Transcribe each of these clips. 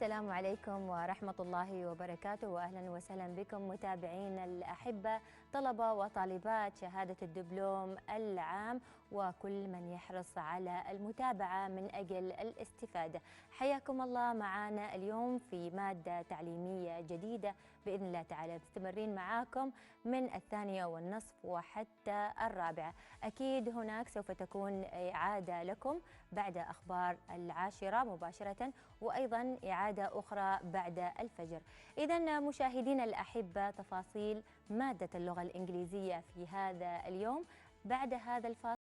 السلام عليكم ورحمة الله وبركاته، وأهلا وسهلا بكم متابعين الأحبة طلبة وطالبات شهادة الدبلوم العام وكل من يحرص على المتابعة من أجل الاستفادة. حياكم الله معنا اليوم في مادة تعليمية جديدة بإذن الله تعالى، مستمرين معاكم من الثانية والنصف وحتى الرابعة. أكيد هناك سوف تكون إعادة لكم بعد أخبار العاشرة مباشرة، وأيضا إعادة أخرى بعد الفجر. إذن مشاهدينا الأحبة، تفاصيل مادة اللغة الإنجليزية في هذا اليوم بعد هذا الفاصل.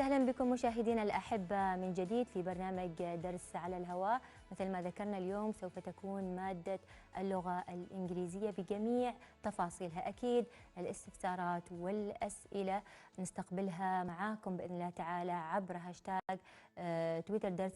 أهلا بكم مشاهدينا الأحبة من جديد في برنامج درس على الهواء. مثل ما ذكرنا اليوم سوف تكون مادة اللغة الإنجليزية بجميع تفاصيلها. أكيد الاستفسارات والأسئلة نستقبلها معاكم بإذن الله تعالى عبر هاشتاج تويتر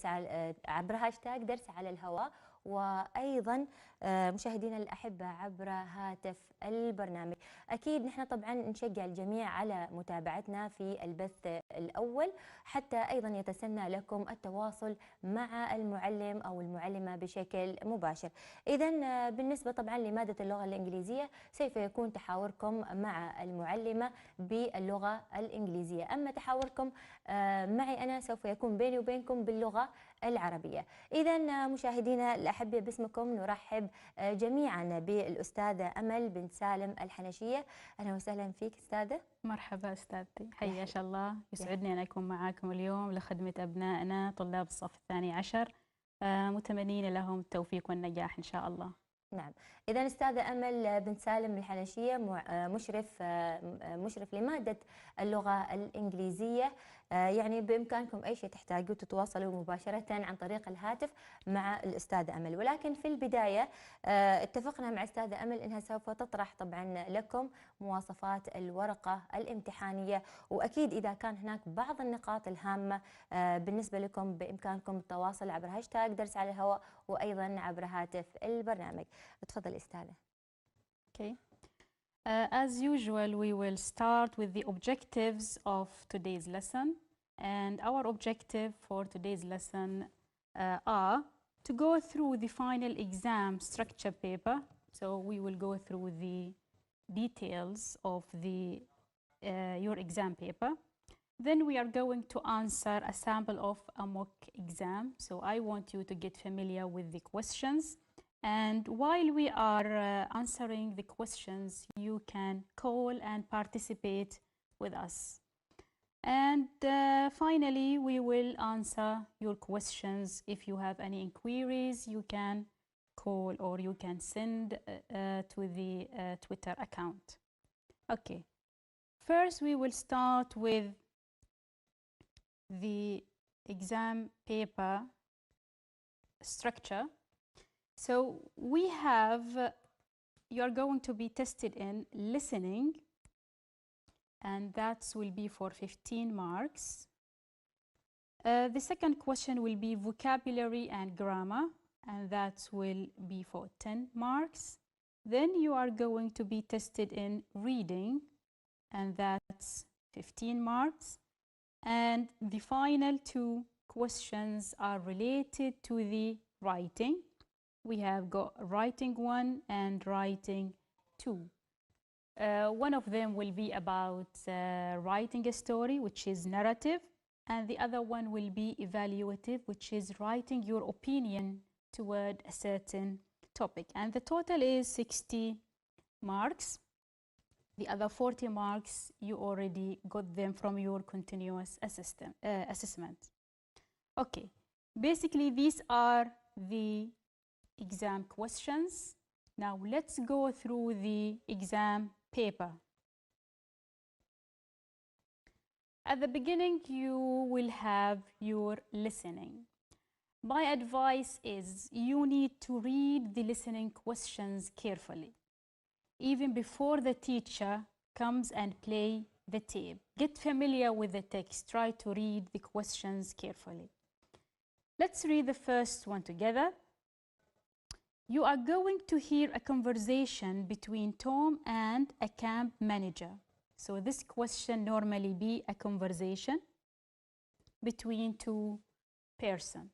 عبر هاشتاج درس على الهواء، وأيضا مشاهدينا الأحبة عبر هاتف البرنامج. أكيد نحن طبعا نشجع الجميع على متابعتنا في البث الأول حتى أيضا يتسنى لكم التواصل مع المعلم أو المعلمة بشكل مباشر. إذن بالنسبة طبعا لمادة اللغة الإنجليزية سوف يكون تحاوركم مع المعلمة باللغة الإنجليزية، أما تحاوركم معي أنا سوف يكون بيني وبينكم باللغة العربية. إذن مشاهدينا الأحبة، باسمكم نرحب جميعا بالأستاذة أمل بنت سالم الحنشية. أهلا وسهلا فيك أستاذة. مرحبا أستاذتي، حياك الله. يسعدني أن أكون معكم اليوم لخدمة أبنائنا طلاب الصف الثاني عشر، متمنين لهم التوفيق والنجاح إن شاء الله. نعم، إذا أستاذة أمل بنت سالم الحنشية مشرف لمادة اللغة الإنجليزية. يعني بإمكانكم أي شيء تحتاجوا تتواصلوا مباشرة عن طريق الهاتف مع الأستاذة أمل، ولكن في البداية اتفقنا مع أستاذة أمل أنها سوف تطرح طبعا لكم مواصفات الورقة الامتحانية، وأكيد إذا كان هناك بعض النقاط الهامة بالنسبة لكم بإمكانكم التواصل عبر هاشتاج درس على الهواء وأيضا عبر هاتف البرنامج. تفضل أستاذة. Okay. As usual, we will start with the objectives of today's lesson, and our objective for today's lesson are to go through the final exam structure paper. So we will go through the details of your exam paper. Then we are going to answer a sample of a mock exam. So I want you to get familiar with the questions. And while we are answering the questions, you can call and participate with us. And finally, we will answer your questions. If you have any inquiries, you can call or you can send to the Twitter account. Okay. First, we will start with the exam paper structure. So we have, you are going to be tested in listening, and that will be for 15 marks. The second question will be vocabulary and grammar, and that will be for 10 marks. Then you are going to be tested in reading, and that's 15 marks. And the final two questions are related to the writing. we have got writing 1 and writing 2. One of them will be about writing a story, which is narrative, and the other one will be evaluative, which is writing your opinion toward a certain topic. And the total is 60 marks. The other 40 marks, you already got them from your continuous assessment. Okay, basically these are the exam questions. Now let's go through the exam paper. At the beginning, you will have your listening. My advice is you need to read the listening questions carefully. Even before the teacher comes and play the tape, get familiar with the text. Try to read the questions carefully. Let's read the first one together. You are going to hear a conversation between Tom and a camp manager. So this question normally be a conversation between two persons.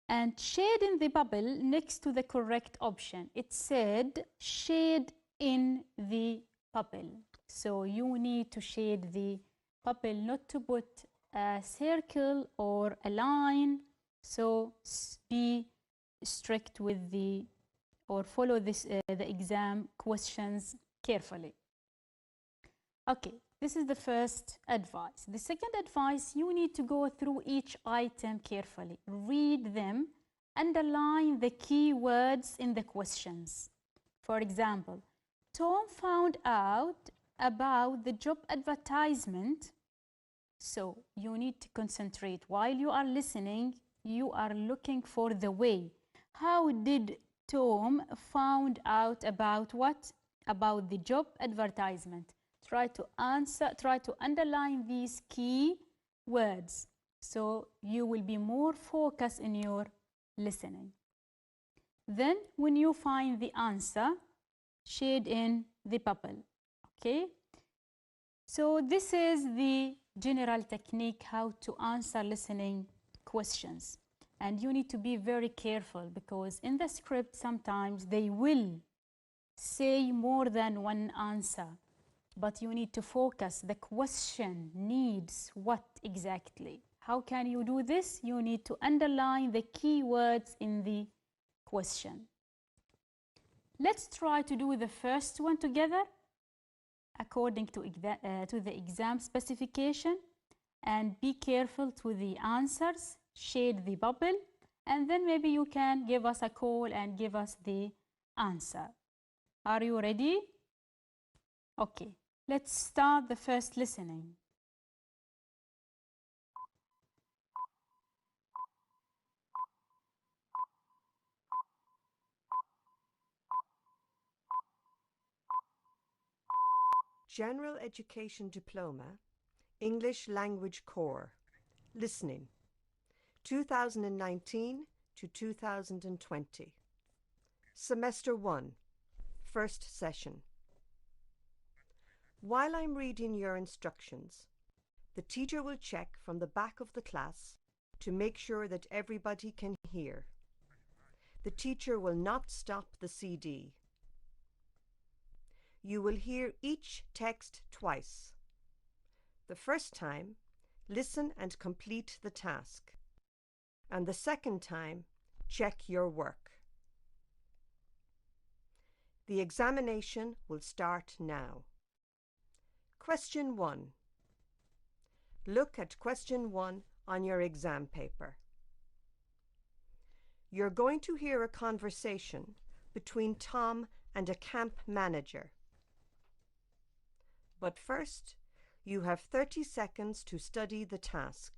And shade in the bubble next to the correct option. It said shade in the bubble. So you need to shade the bubble, not to put a circle or a line. So be strict with the, or follow this, the exam questions carefully. Okay, this is the first advice. The second advice, you need to go through each item carefully. Read them, underline the key words in the questions. For example, Tom found out about the job advertisement. So you need to concentrate. While you are listening, you are looking for the way. How did Tom found out about what? About the job advertisement. Try to answer, try to underline these key words. So you will be more focused in your listening. Then when you find the answer, shade in the bubble. Okay? So this is the general technique how to answer listening questions. And you need to be very careful because in the script sometimes they will say more than one answer. But you need to focus. The question needs what exactly? How can you do this? You need to underline the key words in the question. Let's try to do the first one together according to the exam specification, and be careful to the answers, shade the bubble, and then maybe you can give us a call and give us the answer. Are you ready? Okay, let's start the first listening. General Education Diploma, English Language Core, Listening, 2019 to 2020. Semester 1, First Session. While I'm reading your instructions, the teacher will check from the back of the class to make sure that everybody can hear. The teacher will not stop the CD. You will hear each text twice. The first time, listen and complete the task. And the second time, check your work. The examination will start now. Question 1. Look at question 1 on your exam paper. You're going to hear a conversation between Tom and a camp manager. But first, you have 30 seconds to study the task.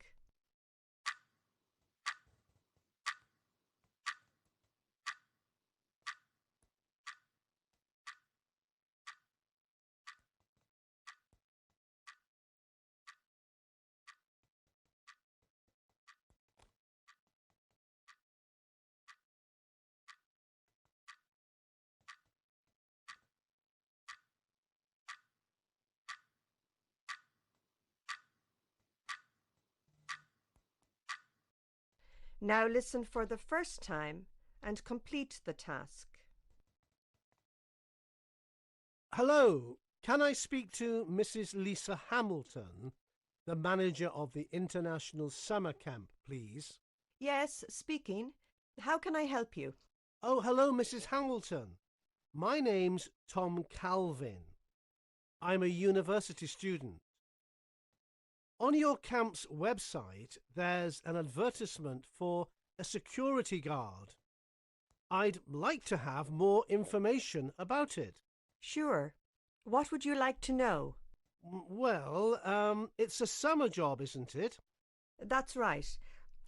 Now listen for the first time and complete the task. Hello, can I speak to Mrs. Lisa Hamilton, the manager of the International Summer Camp, please? Yes, speaking. How can I help you? Oh, hello, Mrs. Hamilton. My name's Tom Calvin. I'm a university student. On your camp's website, there's an advertisement for a security guard. I'd like to have more information about it. Sure. What would you like to know? Well, it's a summer job, isn't it? That's right.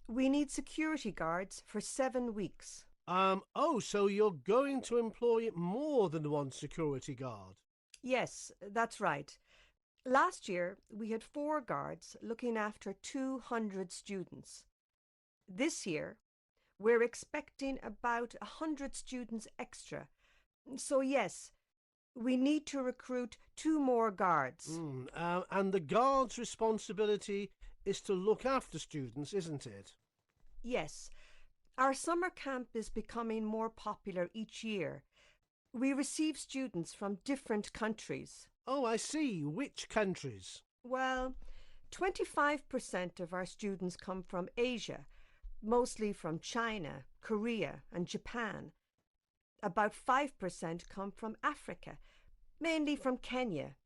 We need security guards for 7 weeks. Oh, so you're going to employ more than one security guard? Yes, that's right. Last year, we had 4 guards looking after 200 students. This year, we're expecting about 100 students extra. So yes, we need to recruit 2 more guards. And the guard's responsibility is to look after students, isn't it? Yes. Our summer camp is becoming more popular each year. We receive students from different countries. Oh, I see. Which countries? Well, 25% of our students come from Asia, mostly from China, Korea, and Japan. About 5% come from Africa, mainly from Kenya.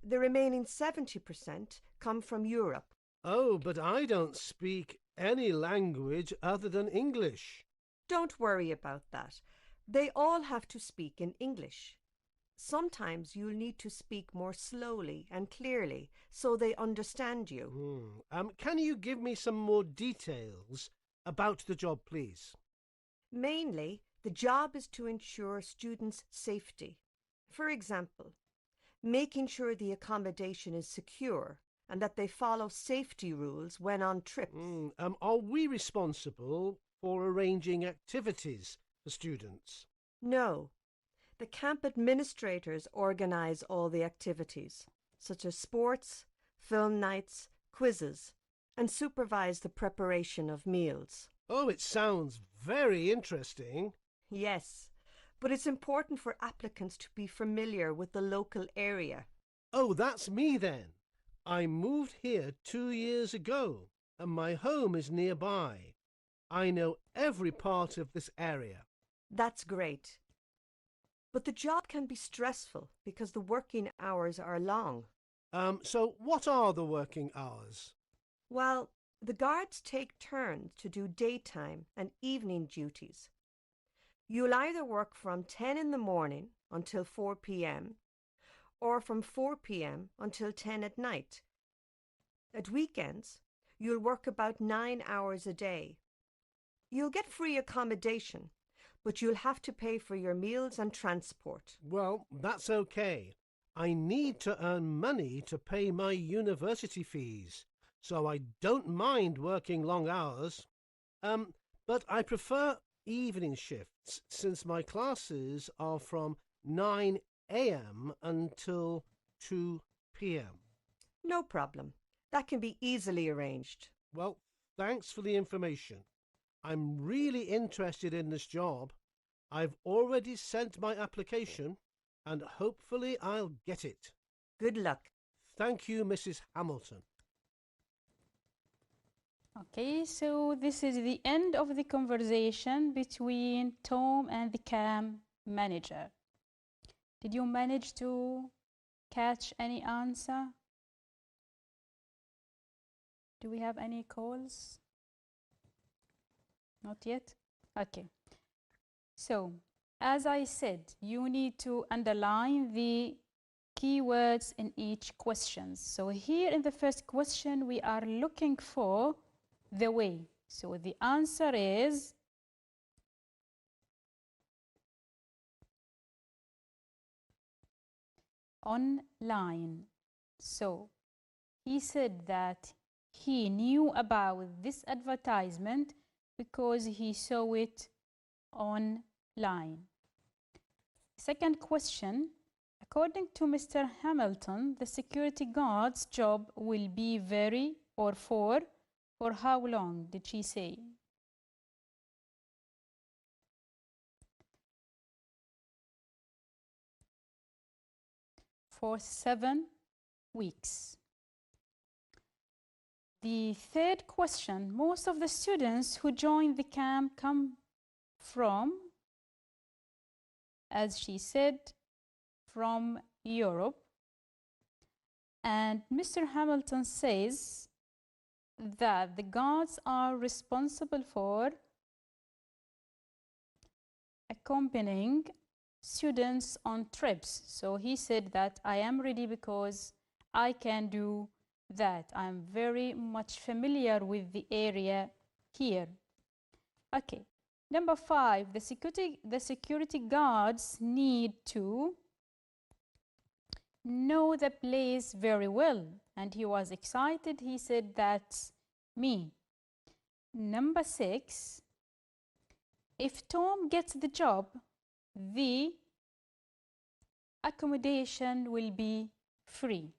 The remaining 70% come from Europe. Oh, but I don't speak any language other than English. Don't worry about that. They all have to speak in English. Sometimes you'll need to speak more slowly and clearly so they understand you. Can you give me some more details about the job, please? Mainly, the job is to ensure students' safety. For example, making sure the accommodation is secure and that they follow safety rules when on trips. Are we responsible for arranging activities for students? No. The camp administrators organise all the activities, such as sports, film nights, quizzes, and supervise the preparation of meals. Oh, it sounds very interesting. Yes, but it's important for applicants to be familiar with the local area. Oh, that's me then. I moved here 2 years ago, and my home is nearby. I know every part of this area. That's great. But the job can be stressful because the working hours are long. So what are the working hours? Well, the guards take turns to do daytime and evening duties. You'll either work from 10 in the morning until 4 p.m. or from 4 p.m. until 10 at night. At weekends, you'll work about 9 hours a day. You'll get free accommodation, but you'll have to pay for your meals and transport. Well, that's okay. I need to earn money to pay my university fees, so I don't mind working long hours. But I prefer evening shifts since my classes are from 9 a.m. until 2 p.m. No problem. That can be easily arranged. Well, thanks for the information. I'm really interested in this job. I've already sent my application and hopefully I'll get it. Good luck. Thank you, Mrs. Hamilton. Okay, so this is the end of the conversation between Tom and the camp manager. Did you manage to catch any answer? Do we have any calls? Not yet? Okay. So, as I said, you need to underline the keywords in each question. So here in the first question, we are looking for the way. So the answer is online. So he said that he knew about this advertisement because he saw it online. Second question, according to Mr. Hamilton, the security guard's job will be very or for how long did she say? for 7 weeks. The third question, most of the students who join the camp come from, as she said, from Europe. And Mr. Hamilton says that the guards are responsible for accompanying students on trips. So he said that I am ready because I can do that. I'm very much familiar with the area here. Okay. Number 5, the security guards need to know the place very well. And he was excited. He said, that's me. Number 6, if Tom gets the job, the accommodation will be free.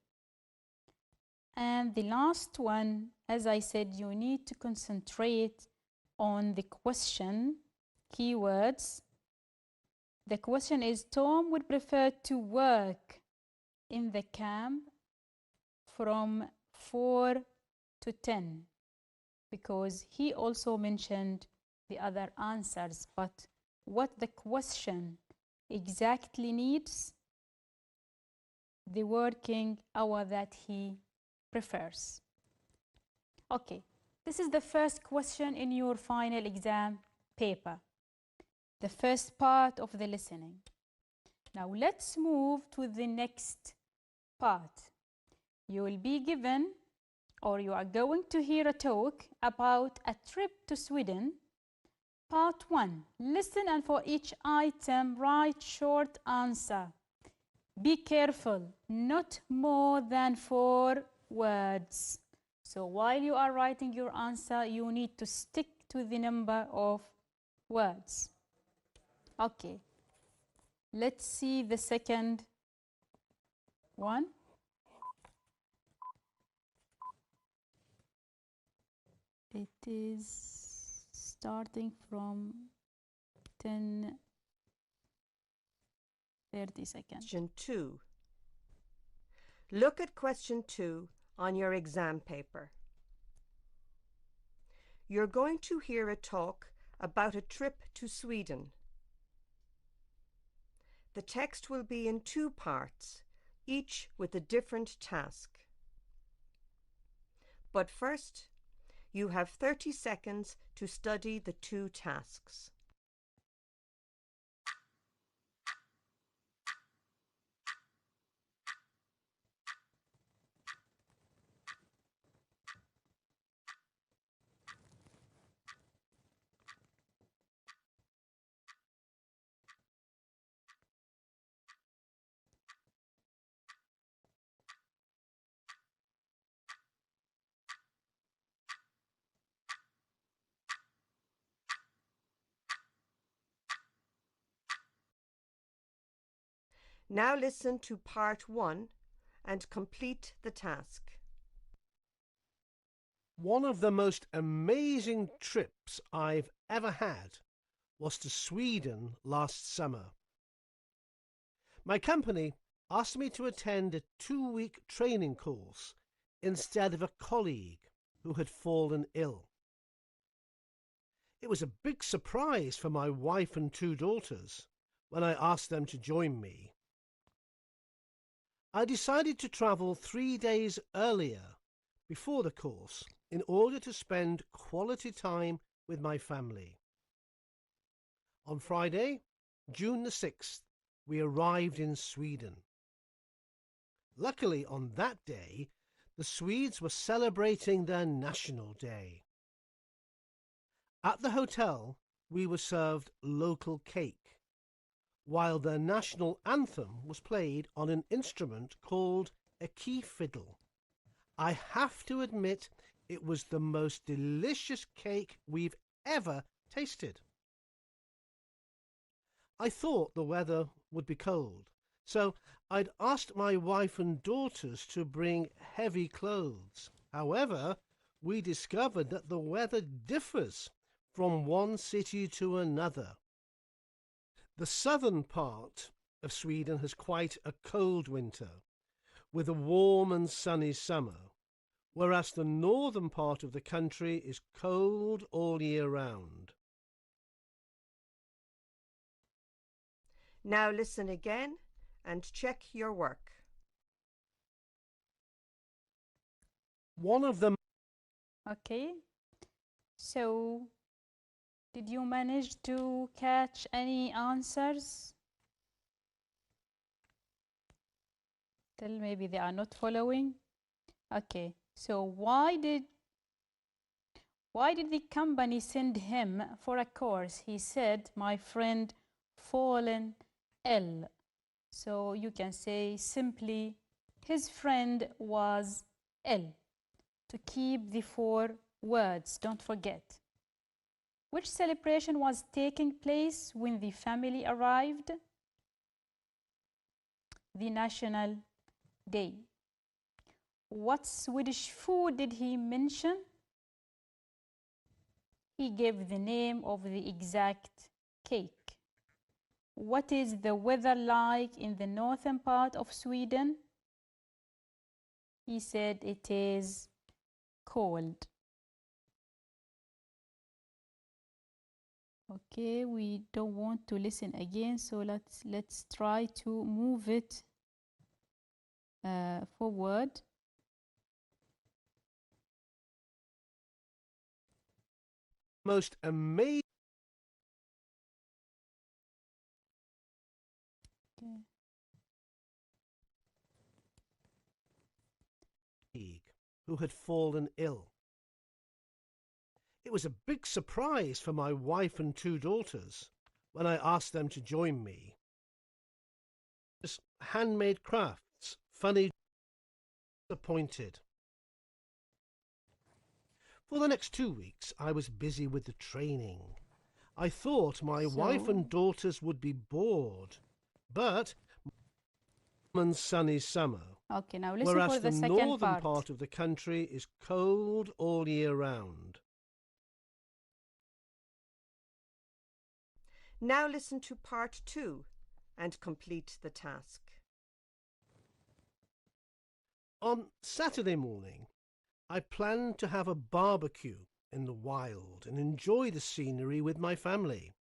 And the last one, as I said, you need to concentrate on the question, keywords. The question is, Tom would prefer to work in the camp from 4 to 10, because he also mentioned the other answers, but what the question exactly needs, the working hour that he prefers. Okay, this is the first question in your final exam paper, the first part of the listening. Now let's move to the next part. You will be given, or you are going to hear a talk about a trip to Sweden. Part 1. Listen, and for each item write short answer. Be careful, not more than 4 words. So while you are writing your answer, you need to stick to the number of words. Okay. Let's see the second one. It is starting from 10:30 seconds. Question 2. Look at question 2 on your exam paper. You're going to hear a talk about a trip to Sweden. The text will be in 2 parts, each with a different task. But first, you have 30 seconds to study the 2 tasks. Now listen to part 1 and complete the task. One of the most amazing trips I've ever had was to Sweden last summer. My company asked me to attend a 2-week training course instead of a colleague who had fallen ill. It was a big surprise for my wife and 2 daughters when I asked them to join me. I decided to travel 3 days earlier before the course in order to spend quality time with my family. On Friday, June the 6th, we arrived in Sweden. Luckily, on that day, the Swedes were celebrating their National Day. At the hotel, we were served local cake, while their national anthem was played on an instrument called a key fiddle. I have to admit, it was the most delicious cake we've ever tasted. I thought the weather would be cold, so I'd asked my wife and daughters to bring heavy clothes. However, we discovered that the weather differs from one city to another. The southern part of Sweden has quite a cold winter, with a warm and sunny summer, whereas the northern part of the country is cold all year round. Now listen again and check your work. One of them. Okay, so did you manage to catch any answers? Still, maybe they are not following. Okay, so why did the company send him for a course? He said, my friend fallen ill. So you can say simply, his friend was ill. To keep the 4 words, don't forget. Which celebration was taking place when the family arrived? The National Day. What Swedish food did he mention? He gave the name of the exact cake. What is the weather like in the northern part of Sweden? He said it is cold. Okay, we don't want to listen again, so let's try to move it forward. Most amazing. Okay. Who had fallen ill. It was a big surprise for my wife and 2 daughters when I asked them to join me. Just handmade crafts, funny, disappointed. For the next 2 weeks, I was busy with the training. I thought my wife and daughters would be bored, but warm and sunny summer. Okay, now listen Whereas for the the second northern part of the country is cold all year round. Now listen to part 2 and complete the task. On Saturday morning, I planned to have a barbecue in the wild and enjoy the scenery with my family.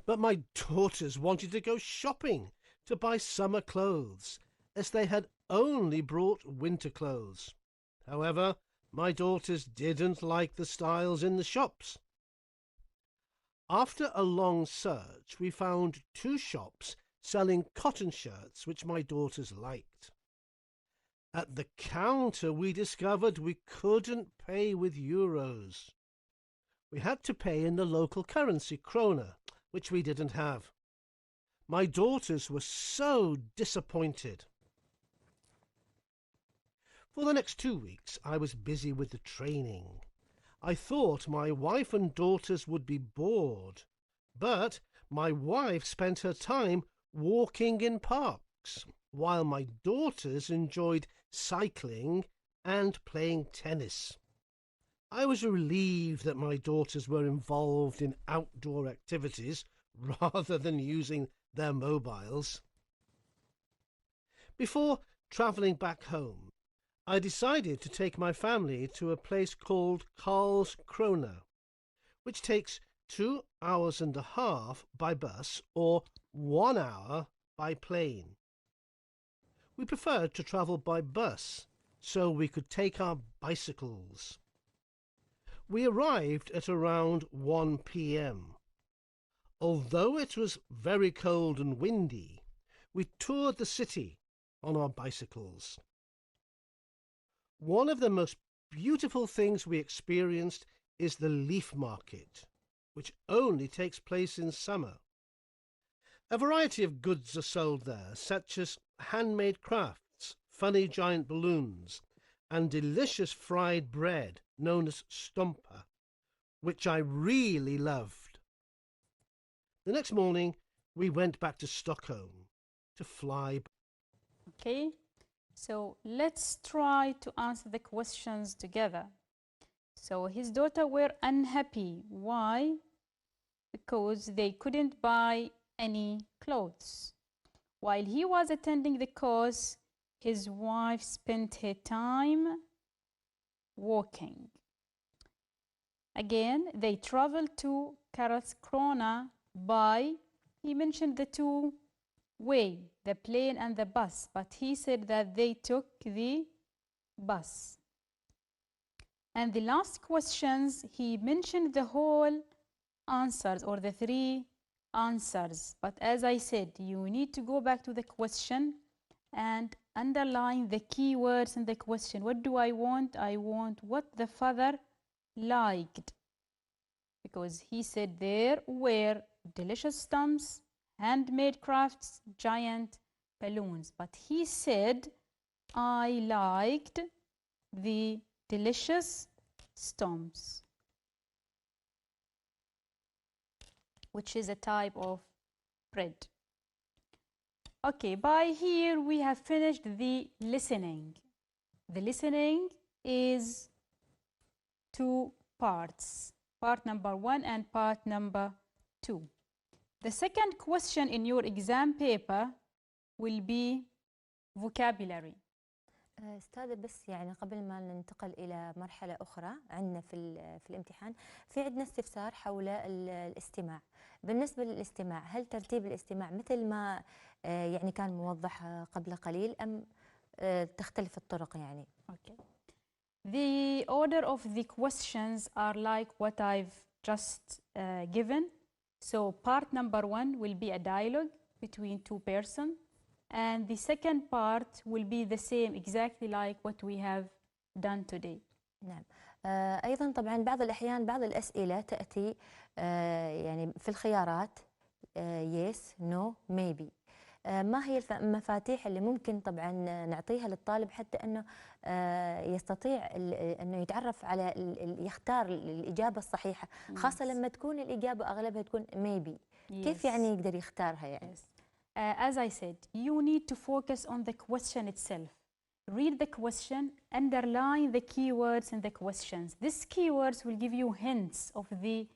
But my daughters wanted to go shopping to buy summer clothes, as they had only brought winter clothes. However, my daughters didn't like the styles in the shops. After a long search, we found 2 shops selling cotton shirts which my daughters liked. At the counter, we discovered we couldn't pay with euros. We had to pay in the local currency, krona, which we didn't have. My daughters were so disappointed. For the next 2 weeks, I was busy with the training. I thought my wife and daughters would be bored, but my wife spent her time walking in parks, while my daughters enjoyed cycling and playing tennis. I was relieved that my daughters were involved in outdoor activities rather than using their mobiles. Before travelling back home, I decided to take my family to a place called Karlskrona, which takes 2 hours and a half by bus or 1 hour by plane. We preferred to travel by bus so we could take our bicycles. We arrived at around 1 p.m. Although it was very cold and windy, we toured the city on our bicycles. One of the most beautiful things we experienced is the leaf market, which only takes place in summer. A variety of goods are sold there, such as handmade crafts, funny giant balloons, and delicious fried bread known as stompa, which I really loved. The next morning, we went back to Stockholm to fly. Okay, so let's try to answer the questions together. So his daughter were unhappy. Why? Because they couldn't buy any clothes. While he was attending the course, his wife spent her time walking. Again, they traveled to Karlskrona by, he mentioned the two way, the plane and the bus, but he said that they took the bus. And the last questions, he mentioned the whole answers or the three answers. But as I said, you need to go back to the question and underline the key words in the question. What do I want? I want what the father liked. Because he said there were delicious stumps, handmade crafts, giant balloons. But he said, I liked the delicious stumps, which is a type of bread. Okay, by here we have finished the listening. The listening is two parts, part number 1 and part number 2. The second question in your exam paper will be vocabulary. أستاذة بس يعني قبل ما ننتقل إلى مرحلة أخرى عندنا في الامتحان في عندنا استفسار حول الاستماع. بالنسبة للاستماع هل ترتيب الاستماع مثل ما يعني كان موضح قبل قليل أم تختلف الطرق يعني؟ Okay. The order of the questions are like what I've just given. So part number 1 will be a dialogue between two persons. And the second part will be the same exactly like what we have done today. نعم. أيضا طبعا بعض الأحيان بعض الأسئلة تأتي يعني في الخيارات yes, no, maybe. ما هي المفاتيح اللي ممكن طبعا نعطيها للطالب حتى أنه يستطيع أنه يتعرف على يختار الإجابة الصحيحة خاصة لما تكون الإجابة أغلبها تكون maybe. كيف يعني يقدر يختارها يعني؟ As I said, you need to focus on the question itself. Read the question, underline the keywords in the questions. These keywords will give you hints of the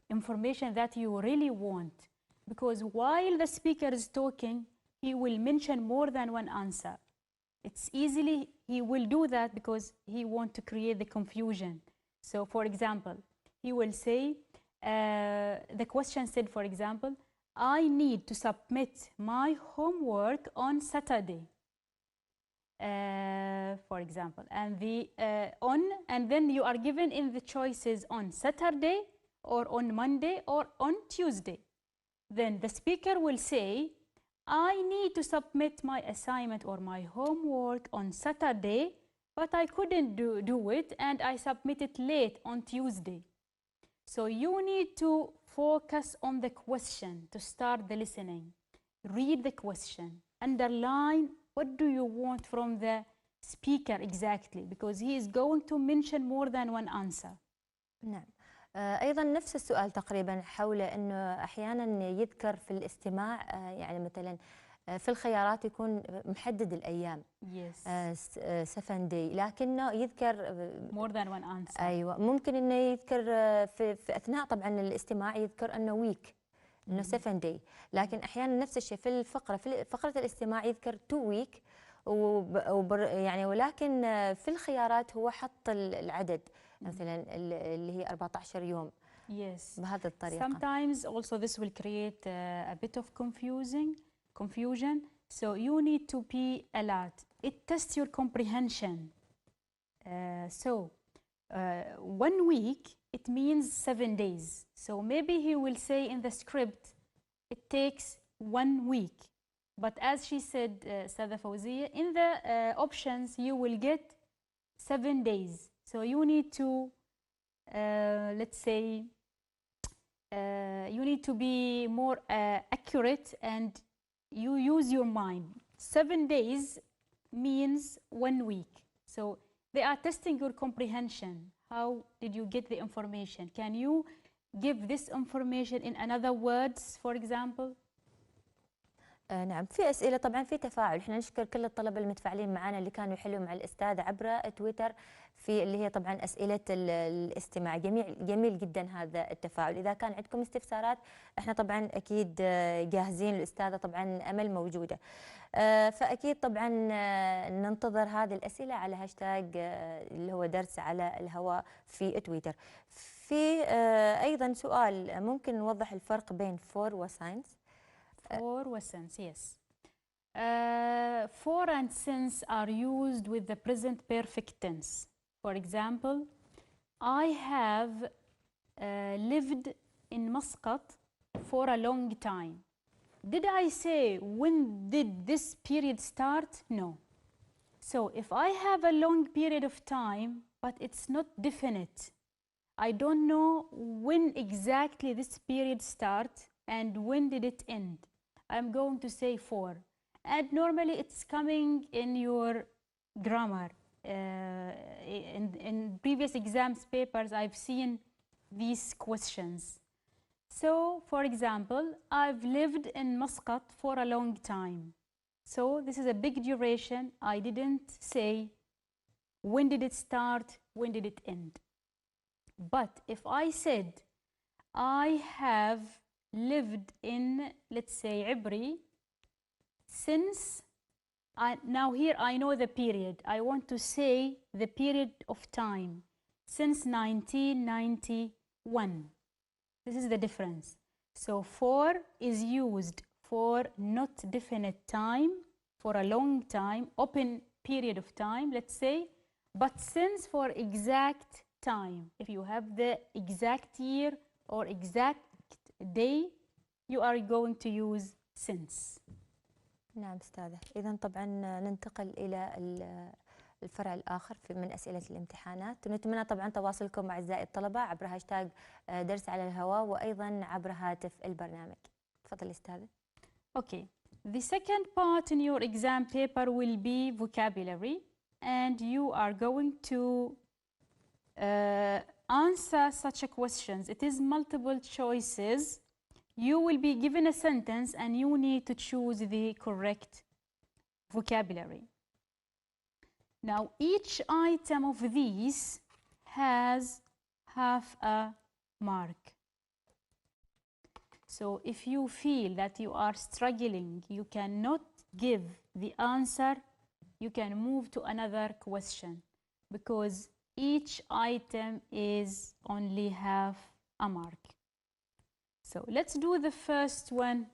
information that you really want. Because while the speaker is talking, he will mention more than one answer. It's easily, he will do that because he wants to create the confusion. So for example, he will say, the question said, for example, I need to submit my homework on Saturday, for example, and the and then you are given in the choices on Saturday or on Monday or on Tuesday. Then the speaker will say, I need to submit my assignment or my homework on Saturday, but I couldn't do it and I submitted late on Tuesday. So you need to focus on the question to start the listening. Read the question. Underline what do you want from the speaker exactly, because he is going to mention more than one answer. نعم. أيضا نفس السؤال تقريبا حول أنه أحيانا يذكر في الاستماع يعني مثلا في الخيارات يكون محدد الأيام. Yes. 7 day لكنه يذكر more than one answer. أيوة ممكن إنه يذكر في أثناء طبعا الاستماع يذكر أنه week إنه 7 day لكن أحيانا نفس الشيء في فقرة الاستماع يذكر 2 week يعني ولكن في الخيارات هو حط العدد مثلا اللي هي 14 يوم. Yes. بهذه الطريقة. Sometimes also this will create a bit of confusion. So you need to be alert. It tests your comprehension. 1 week, it means 7 days. So maybe he will say in the script, it takes 1 week. But as she said, Sada Fawziya, in the options, you will get 7 days. So you need to, let's say, you need to be more accurate and you use your mind. 7 days means 1 week. So they are testing your comprehension. How did you get the information? Can you give this information in another words, for example? نعم، في أسئلة طبعا، في تفاعل. احنا نشكر كل الطلبة المتفاعلين معنا اللي كانوا يحلوا مع الأستاذ عبر تويتر في اللي هي طبعا أسئلة الاستماع. جميل جدا هذا التفاعل. إذا كان عندكم استفسارات احنا طبعا أكيد جاهزين. الأستاذة طبعا أمل موجودة، فأكيد طبعا ننتظر هذه الأسئلة على هاشتاج اللي هو درس على الهواء في تويتر. في أيضا سؤال، ممكن نوضح الفرق بين for وساينس؟ For و since, yes. For and since are used with the present perfect tense. For example, I have lived in Muscat for a long time. Did I say when did this period start? No. So if I have a long period of time, but it's not definite, I don't know when exactly this period started and when did it end, I'm going to say for. And normally it's coming in your grammar. In previous exams papers, I've seen these questions. So, for example, I've lived in Muscat for a long time. So this is a big duration. I didn't say when did it start, when did it end. But if I said I have lived in, let's say, Ibri since, now here I know the period. I want to say the period of time, since 1991. This is the difference. So for is used for not definite time, for a long time, open period of time, let's say, but since for exact time. If you have the exact year or exact day, you are going to use since. نعم أستاذة. إذا طبعا ننتقل إلى الفرع الآخر من أسئلة الامتحانات، ونتمنى طبعا تواصلكم مع أعزائي الطلبة عبر هاشتاج درس على الهواء وأيضا عبر هاتف البرنامج. تفضل أستاذة. Okay. The second part in your exam paper will be vocabulary, and you are going to answer such a questions. It is multiple choices. You will be given a sentence and you need to choose the correct vocabulary. Now, each item of these has half a mark. So if you feel that you are struggling, you cannot give the answer, you can move to another question, because each item is only half a mark. So let's do the first one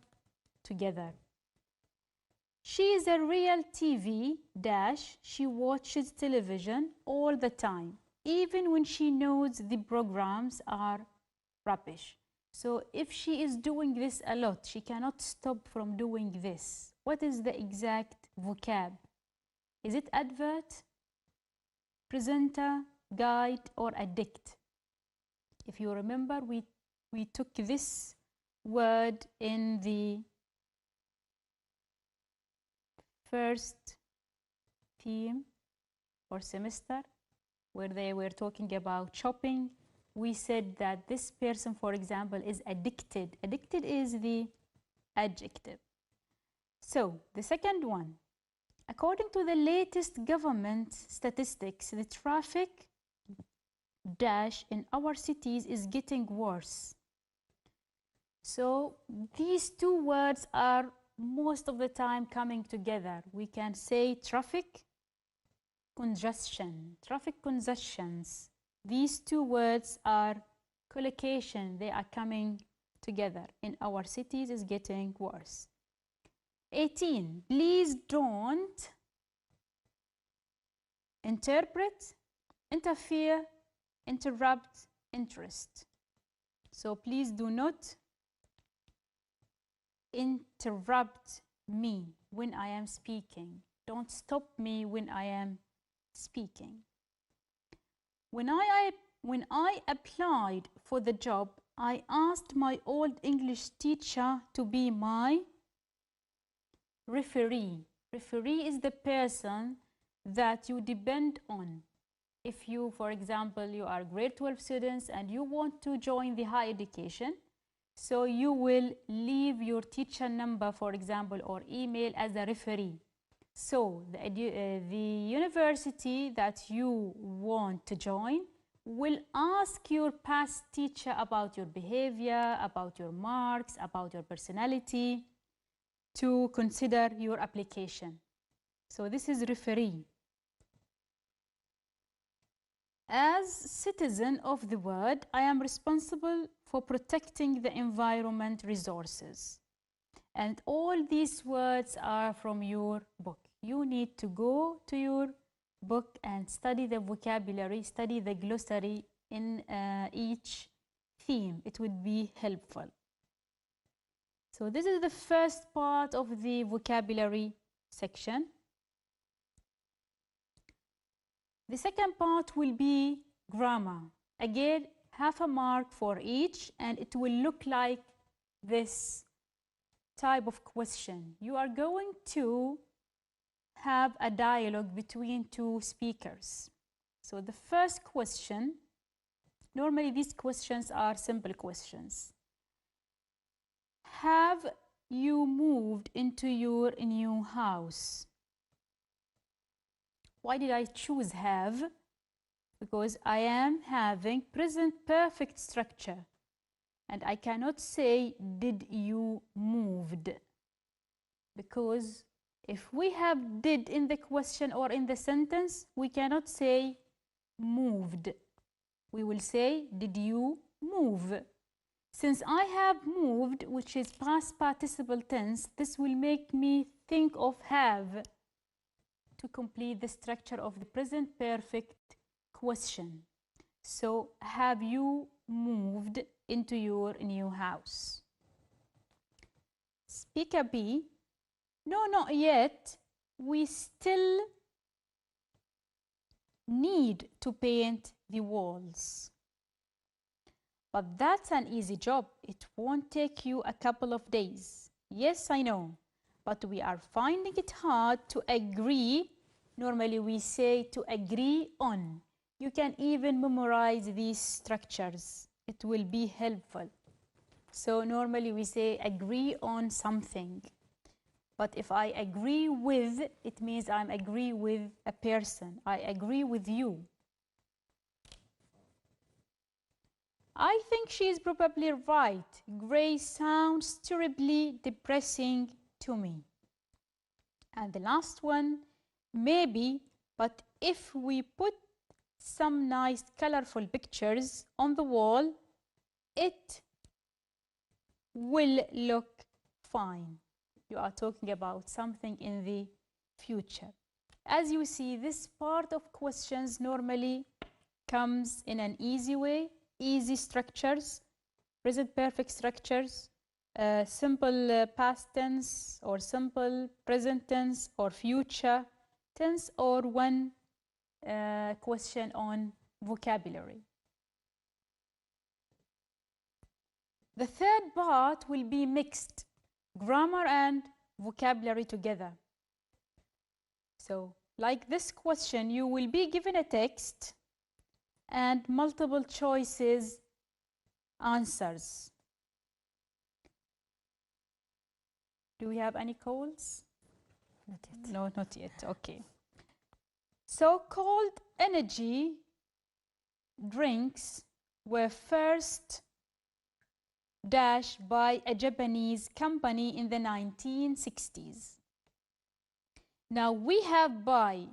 together. She is a real TV dash. She watches television all the time, even when she knows the programs are rubbish. So if she is doing this a lot, she cannot stop from doing this. What is the exact vocab? Is it advert, presenter, guide, or addict? If you remember, we took this word in the first theme or semester, where they were talking about shopping. We said that this person, for example, is addicted. Addicted is the adjective. So the second one, according to the latest government statistics, the traffic dash in our cities is getting worse. So these two words are most of the time coming together. We can say traffic congestion, traffic congestions. These two words are collocation. They are coming together. In our cities is getting worse. 18, please don't interpret, interfere, interrupt, interest. So please do not interrupt me when I am speaking. Don't stop me when I am speaking. When I applied for the job, I asked my old English teacher to be my referee. Referee is the person that you depend on. If you, for example, you are grade 12 students and you want to join the higher education, So you will leave your teacher number, for example, or email as a referee. So the university that you want to join will ask your past teacher about your behavior, about your marks, about your personality to consider your application. So this is referee. As citizen of the world, I am responsible for protecting the environment resources. And all these words are from your book. You need to go to your book and study the vocabulary, study the glossary in each theme. It would be helpful. So this is the first part of the vocabulary section. The second part will be grammar. Again, half a mark for each, and it will look like this type of question. You are going to have a dialogue between two speakers. So the first question, normally these questions are simple questions. Have you moved into your new house? Why did I choose have? Because I am having present perfect structure. And I cannot say, did you moved? Because if we have did in the question or in the sentence, we cannot say moved. We will say, did you move? Since I have moved, which is past participle tense, this will make me think of have to complete the structure of the present perfect question. So, have you moved into your new house? Speaker B, no, not yet. We still need to paint the walls. But that's an easy job. It won't take you a couple of days. Yes, I know. But we are finding it hard to agree. Normally we say to agree on. You can even memorize these structures. It will be helpful. So normally we say agree on something. But if I agree with, it means I agree with a person. I agree with you. I think she is probably right. Grey sounds terribly depressing to me. And the last one, maybe, but if we put some nice colorful pictures on the wall, it will look fine. You are talking about something in the future. As you see, this part of questions normally comes in an easy way, easy structures, present perfect structures, simple past tense or simple present tense or future tense, or one question on vocabulary. The third part will be mixed, grammar and vocabulary together. So, like this question, you will be given a text and multiple choices answers. Do we have any calls? Not yet. No, not yet. Okay. So-called energy drinks were first dashed by a Japanese company in the 1960s. Now we have by,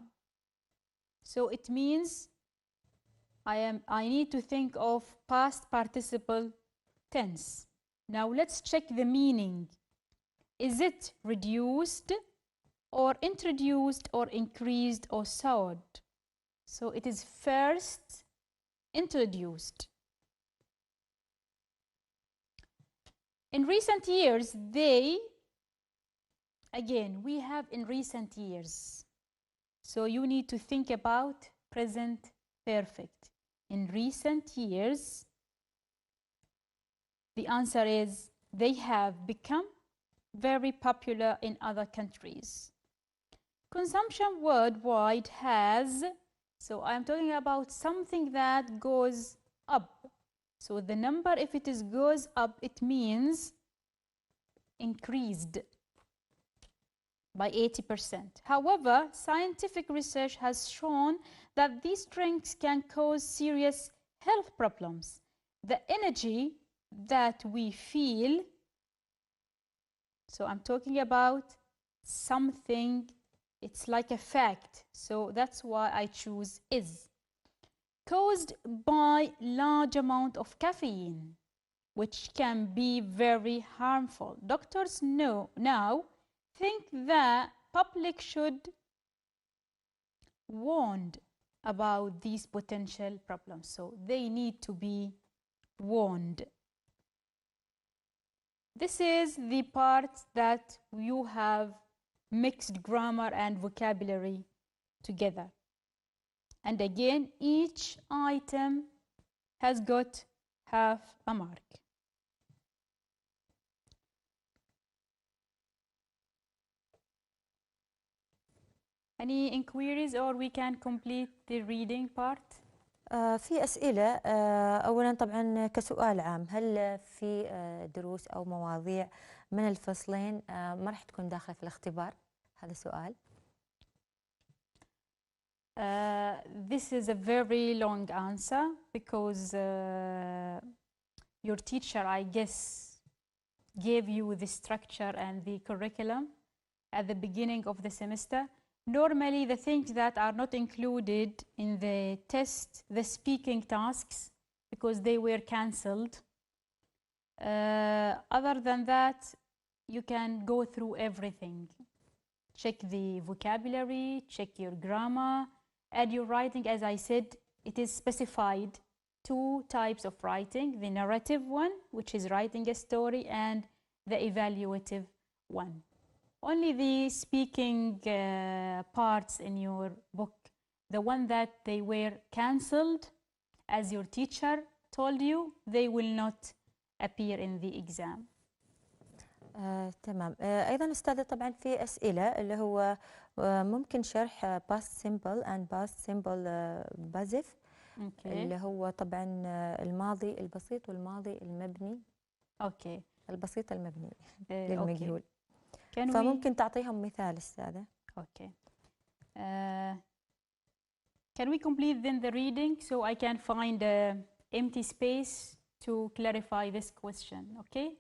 so it means I need to think of past participle tense. Now let's check the meaning. Is it reduced or introduced or increased or sold? So it is first introduced. In recent years, again, we have in recent years. So you need to think about present perfect. In recent years, the answer is they have become very popular in other countries. Consumption worldwide has, so I'm talking about something that goes up. So the number, if it is goes up, it means increased by 80%. However, scientific research has shown that these drinks can cause serious health problems. The energy that we feel, so I'm talking about something, it's like a fact, so that's why I choose is, caused by large amount of caffeine, which can be very harmful. Doctors now think that public should warned about these potential problems, so they need to be warned. This is the part that you have mixed grammar and vocabulary together. And again, each item has got half a mark. Any inquiries, or we can complete the reading part? في أسئلة. أولا طبعا كسؤال عام، هل في دروس أو مواضيع من الفصلين ما راح تكون داخلة في الاختبار؟ هذا سؤال. This is a very long answer because your teacher, I guess, gave you the structure and the curriculum at the beginning of the semester. Normally, the things that are not included in the test, the speaking tasks, because they were cancelled. Other than that, you can go through everything. Check the vocabulary, check your grammar, and your writing. As I said, it is specified 2 types of writing, the narrative one, which is writing a story, and the evaluative one. Only the speaking parts in your book, the one that they were cancelled, as your teacher told you, they will not appear in the exam. تمام. أيضا أستاذة طبعا في أسئلة اللي هو ممكن شرح past simple and past simple passive. اللي هو طبعا الماضي البسيط والماضي المبني. البسيط المبني للمجهول. فممكن تعطيهم مثال أستاذة. Can we complete then the reading so I can find an empty space to clarify this question? Okay.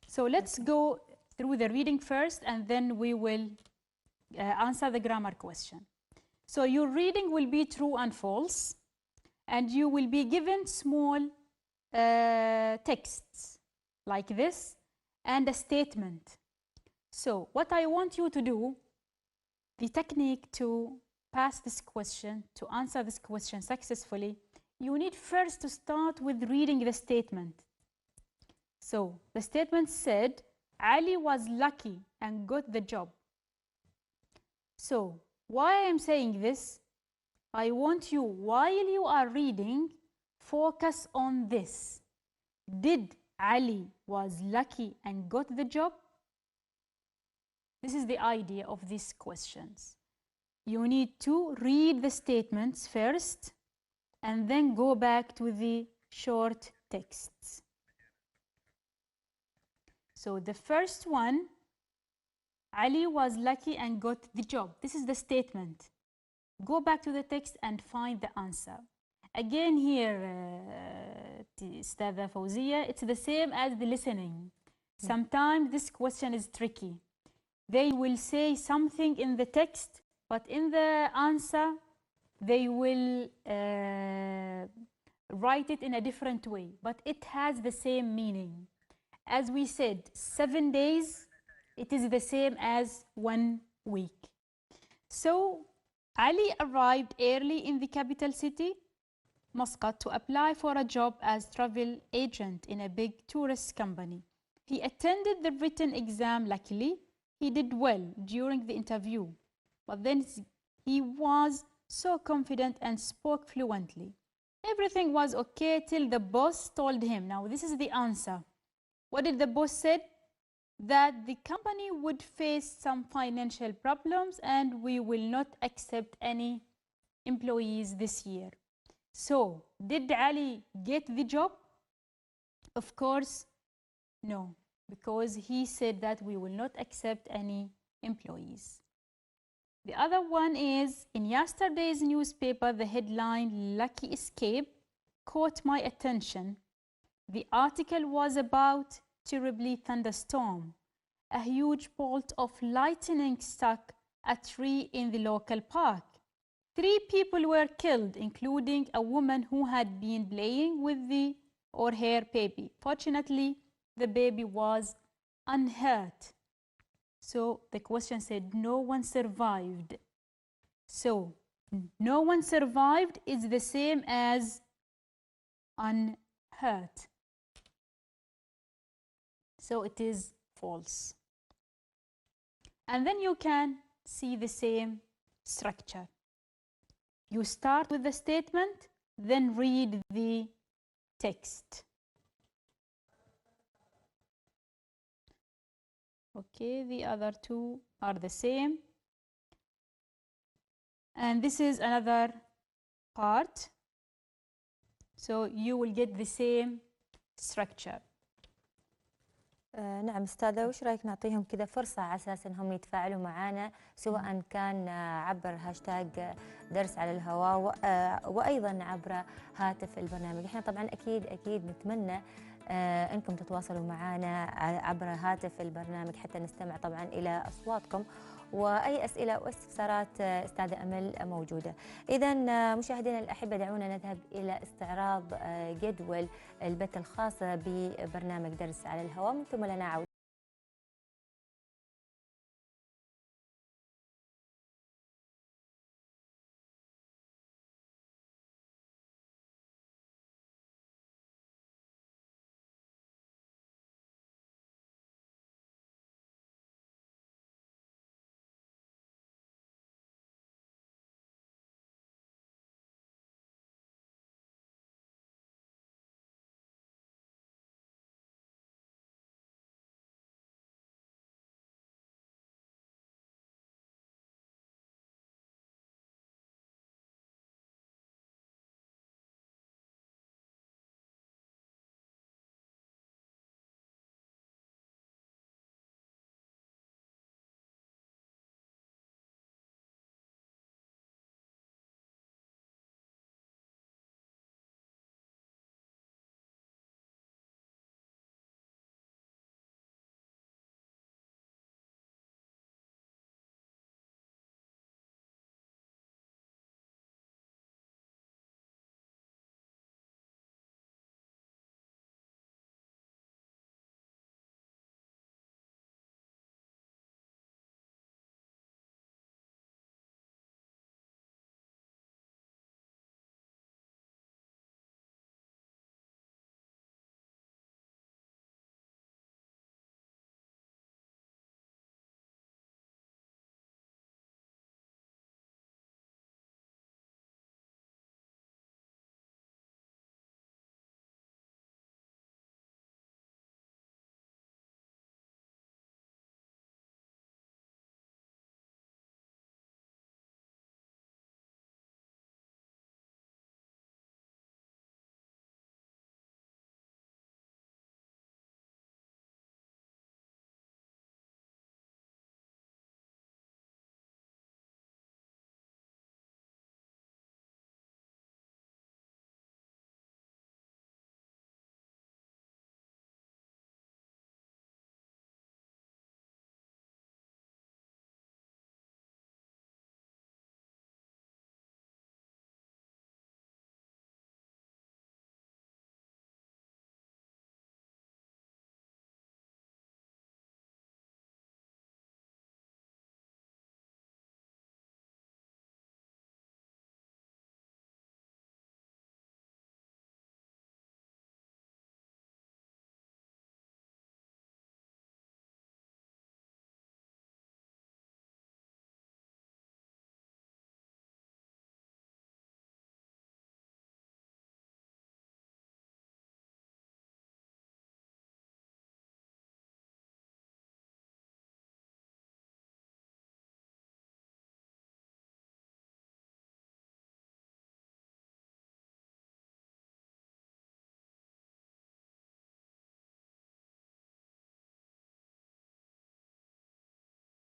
So let's go through the reading first, and then we will answer the grammar question. So your reading will be true and false, and you will be given small texts like this and a statement. So what I want you to do, the technique to pass this question, to answer this question successfully, you need first to start with reading the statement. So the statement said, Ali was lucky and got the job. So why I am saying this, I want you, while you are reading, focus on this. Did Ali was lucky and got the job? This is the idea of these questions. You need to read the statements first and then go back to the short texts. So the first one, Ali was lucky and got the job. This is the statement. Go back to the text and find the answer. Again here, Ustadha Fawziya, it's the same as the listening. Sometimes this question is tricky. They will say something in the text, but in the answer, they will write it in a different way, but it has the same meaning. As we said, 7 days, it is the same as 1 week. So Ali arrived early in the capital city, Muscat, to apply for a job as travel agent in a big tourist company. He attended the written exam. Luckily, he did well during the interview, but then he was so confident and spoke fluently. Everything was okay till the boss told him. Now this is the answer. What did the boss say? That the company would face some financial problems and we will not accept any employees this year. So, did Ali get the job? Of course, no, because he said that we will not accept any employees. The other one is, in yesterday's newspaper, the headline, "Lucky Escape," caught my attention. The article was about terribly thunderstorm. A huge bolt of lightning struck a tree in the local park. 3 people were killed, including a woman who had been playing with her baby. Fortunately, the baby was unhurt. So the question said no one survived. So no one survived is the same as unhurt. So it is false. And then you can see the same structure. You start with the statement, then read the text. Okay, the other two are the same. And this is another part. So you will get the same structure. نعم أستاذة، وش رأيك نعطيهم كذا فرصة على أساس أنهم يتفاعلوا معنا، سواء كان عبر هاشتاج درس على الهواء وأيضا عبر هاتف البرنامج. احنا طبعا أكيد نتمنى أنكم تتواصلوا معنا عبر هاتف البرنامج حتى نستمع طبعا إلى أصواتكم، وأي أسئلة واستفسارات أستاذة أمل موجودة. إذا مشاهدينا الأحبة، دعونا نذهب إلى استعراض جدول البث الخاصة ببرنامج درس على الهواء، من ثم لنا عودة.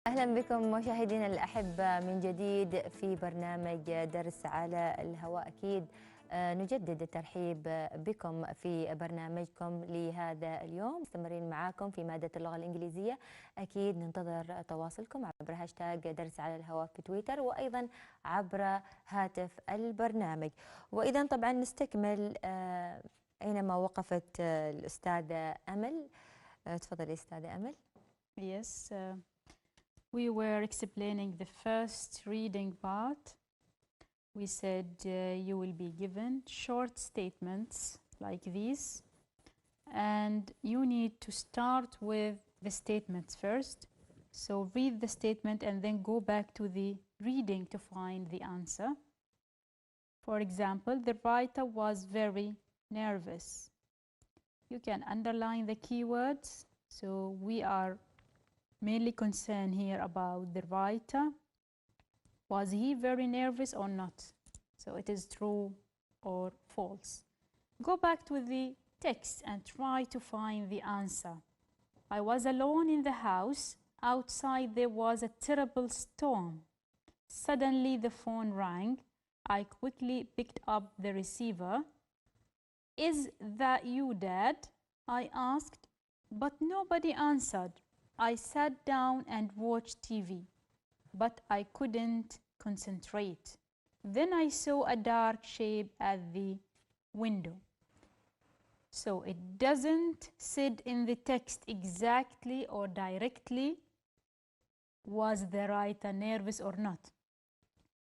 أهلا بكم مشاهدينا الأحبة من جديد في برنامج درس على الهواء. أكيد نجدد الترحيب بكم في برنامجكم لهذا اليوم، مستمرين معاكم في مادة اللغة الإنجليزية. أكيد ننتظر تواصلكم عبر هاشتاج درس على الهواء في تويتر، وأيضا عبر هاتف البرنامج. وإذا طبعا نستكمل أينما وقفت الأستاذة أمل. تفضلي أستاذة أمل. Yes, we were explaining the first reading part. We said you will be given short statements like these, and you need to start with the statements first. So read the statement and then go back to the reading to find the answer. For example, the writer was very nervous. You can underline the keywords. So we are mainly concerned here about the writer. Was he very nervous or not? So it is true or false. Go back to the text and try to find the answer. I was alone in the house. Outside there was a terrible storm. Suddenly the phone rang. I quickly picked up the receiver. Is that you, Dad? I asked, but nobody answered. I sat down and watched TV, but I couldn't concentrate. Then I saw a dark shape at the window. So it doesn't sit in the text exactly or directly, was the writer nervous or not?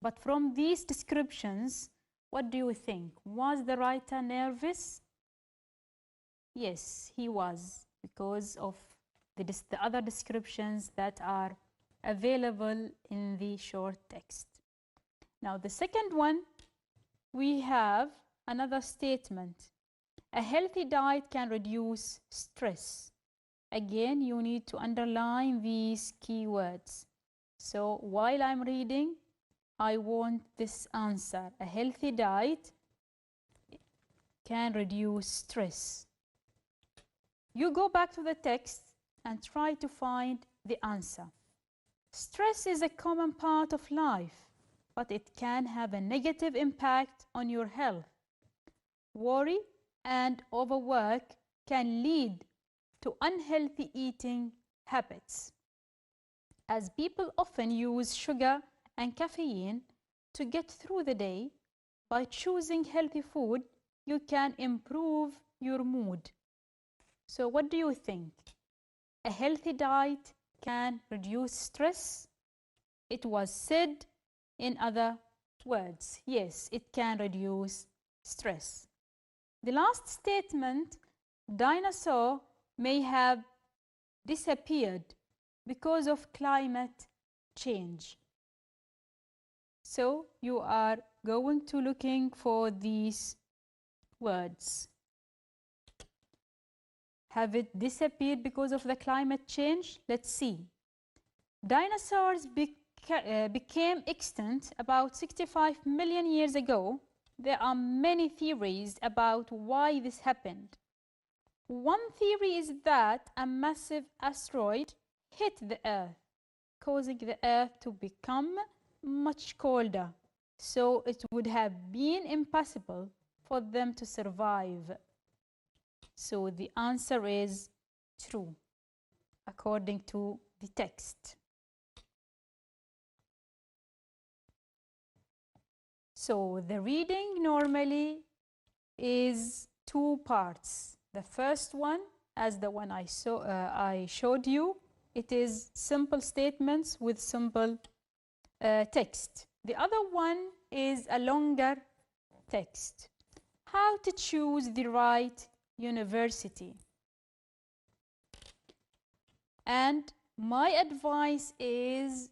But from these descriptions, what do you think? Was the writer nervous? Yes, he was, because of the other descriptions that are available in the short text. Now the second one, we have another statement. A healthy diet can reduce stress. Again, you need to underline these keywords. So while I'm reading, I want this answer. A healthy diet can reduce stress. You go back to the text and try to find the answer. Stress is a common part of life, but it can have a negative impact on your health. Worry and overwork can lead to unhealthy eating habits, as people often use sugar and caffeine to get through the day. By choosing healthy food, you can improve your mood. So what do you think? A healthy diet can reduce stress? It was said in other words. Yes, it can reduce stress. The last statement, dinosaur may have disappeared because of climate change. So you are going to looking for these words. Have it disappeared because of the climate change? Let's see. Dinosaurs became extinct about 65 million years ago. There are many theories about why this happened. One theory is that a massive asteroid hit the Earth, causing the Earth to become much colder. So it would have been impossible for them to survive. So the answer is true, according to the text. So the reading normally is two parts. The first one, as the one I showed you, it is simple statements with simple text. The other one is a longer text. How to choose the right university. And my advice is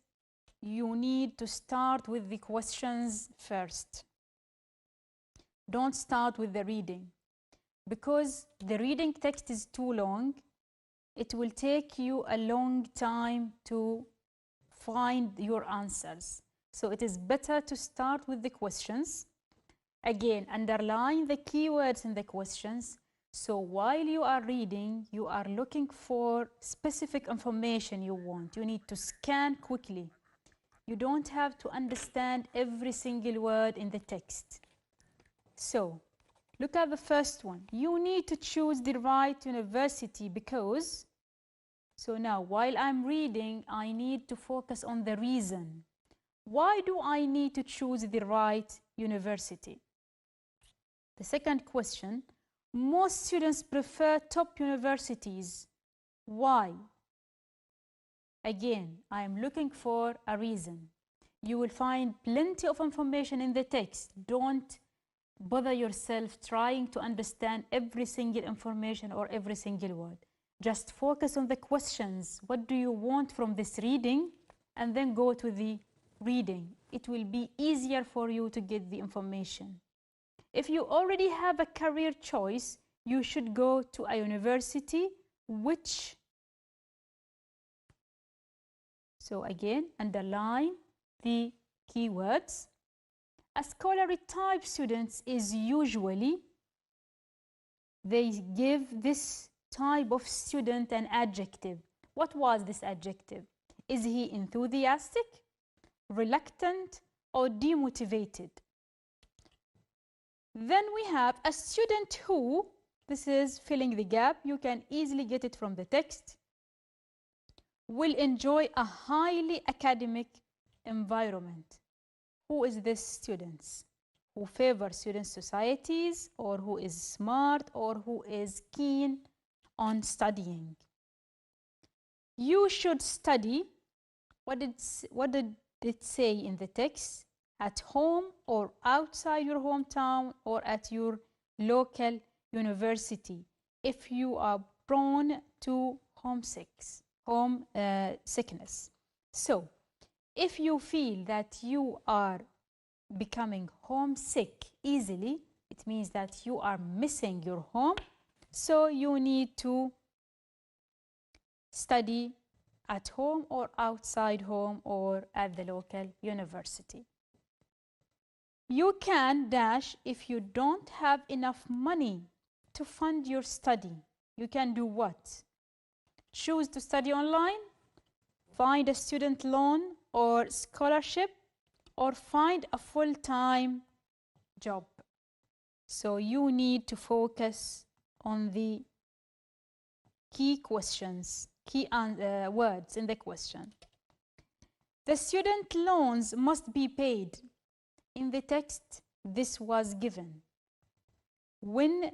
you need to start with the questions first. Don't start with the reading, because the reading text is too long. It will take you a long time to find your answers. So it is better to start with the questions. Again, underline the keywords in the questions So while you are reading, you are looking for specific information you want. You need to scan quickly. You don't have to understand every single word in the text. So look at the first one. You need to choose the right university because, so now while I'm reading, I need to focus on the reason. Why do I need to choose the right university? The second question, most students prefer top universities. Why? Again, I am looking for a reason. You will find plenty of information in the text. Don't bother yourself trying to understand every single information or every single word. Just focus on the questions. What do you want from this reading? And then go to the reading. It will be easier for you to get the information. If you already have a career choice, you should go to a university which, so again, underline the keywords. A scholarly type student is usually, they give this type of student an adjective. What was this adjective? Is he enthusiastic, reluctant, or demotivated? Then we have a student who, this is filling the gap, you can easily get it from the text, will enjoy a highly academic environment. Who is this student? Who favors student societies, or who is smart, or who is keen on studying? You should study, what did it say in the text? At home or outside your hometown or at your local university if you are prone to homesickness. So if you feel that you are becoming homesick easily, it means that you are missing your home, so you need to study at home or outside home or at the local university. You can dash if you don't have enough money to fund your study. You can do what? Choose to study online, find a student loan or scholarship, or find a full-time job. So you need to focus on the key questions, key words in the question. The student loans must be paid. In the text, this was given. When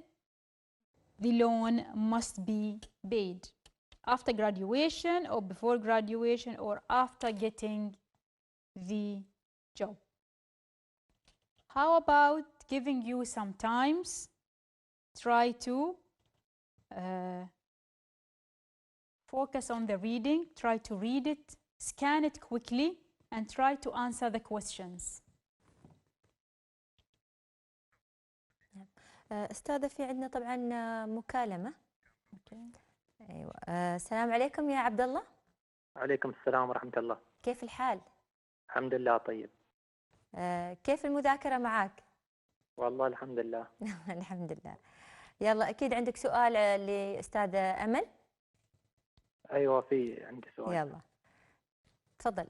the loan must be paid? After graduation or before graduation or after getting the job? How about giving you some times? Try to focus on the reading, try to read it, scan it quickly, and try to answer the questions. أستاذة في عندنا طبعا مكالمة. أيوة. السلام عليكم يا عبد الله. وعليكم السلام ورحمة الله. كيف الحال؟ الحمد لله طيب. كيف المذاكرة معك؟ والله الحمد لله. الحمد لله. يلا أكيد عندك سؤال لأستاذة أمل؟ أيوة في عندي سؤال. يلا تفضل.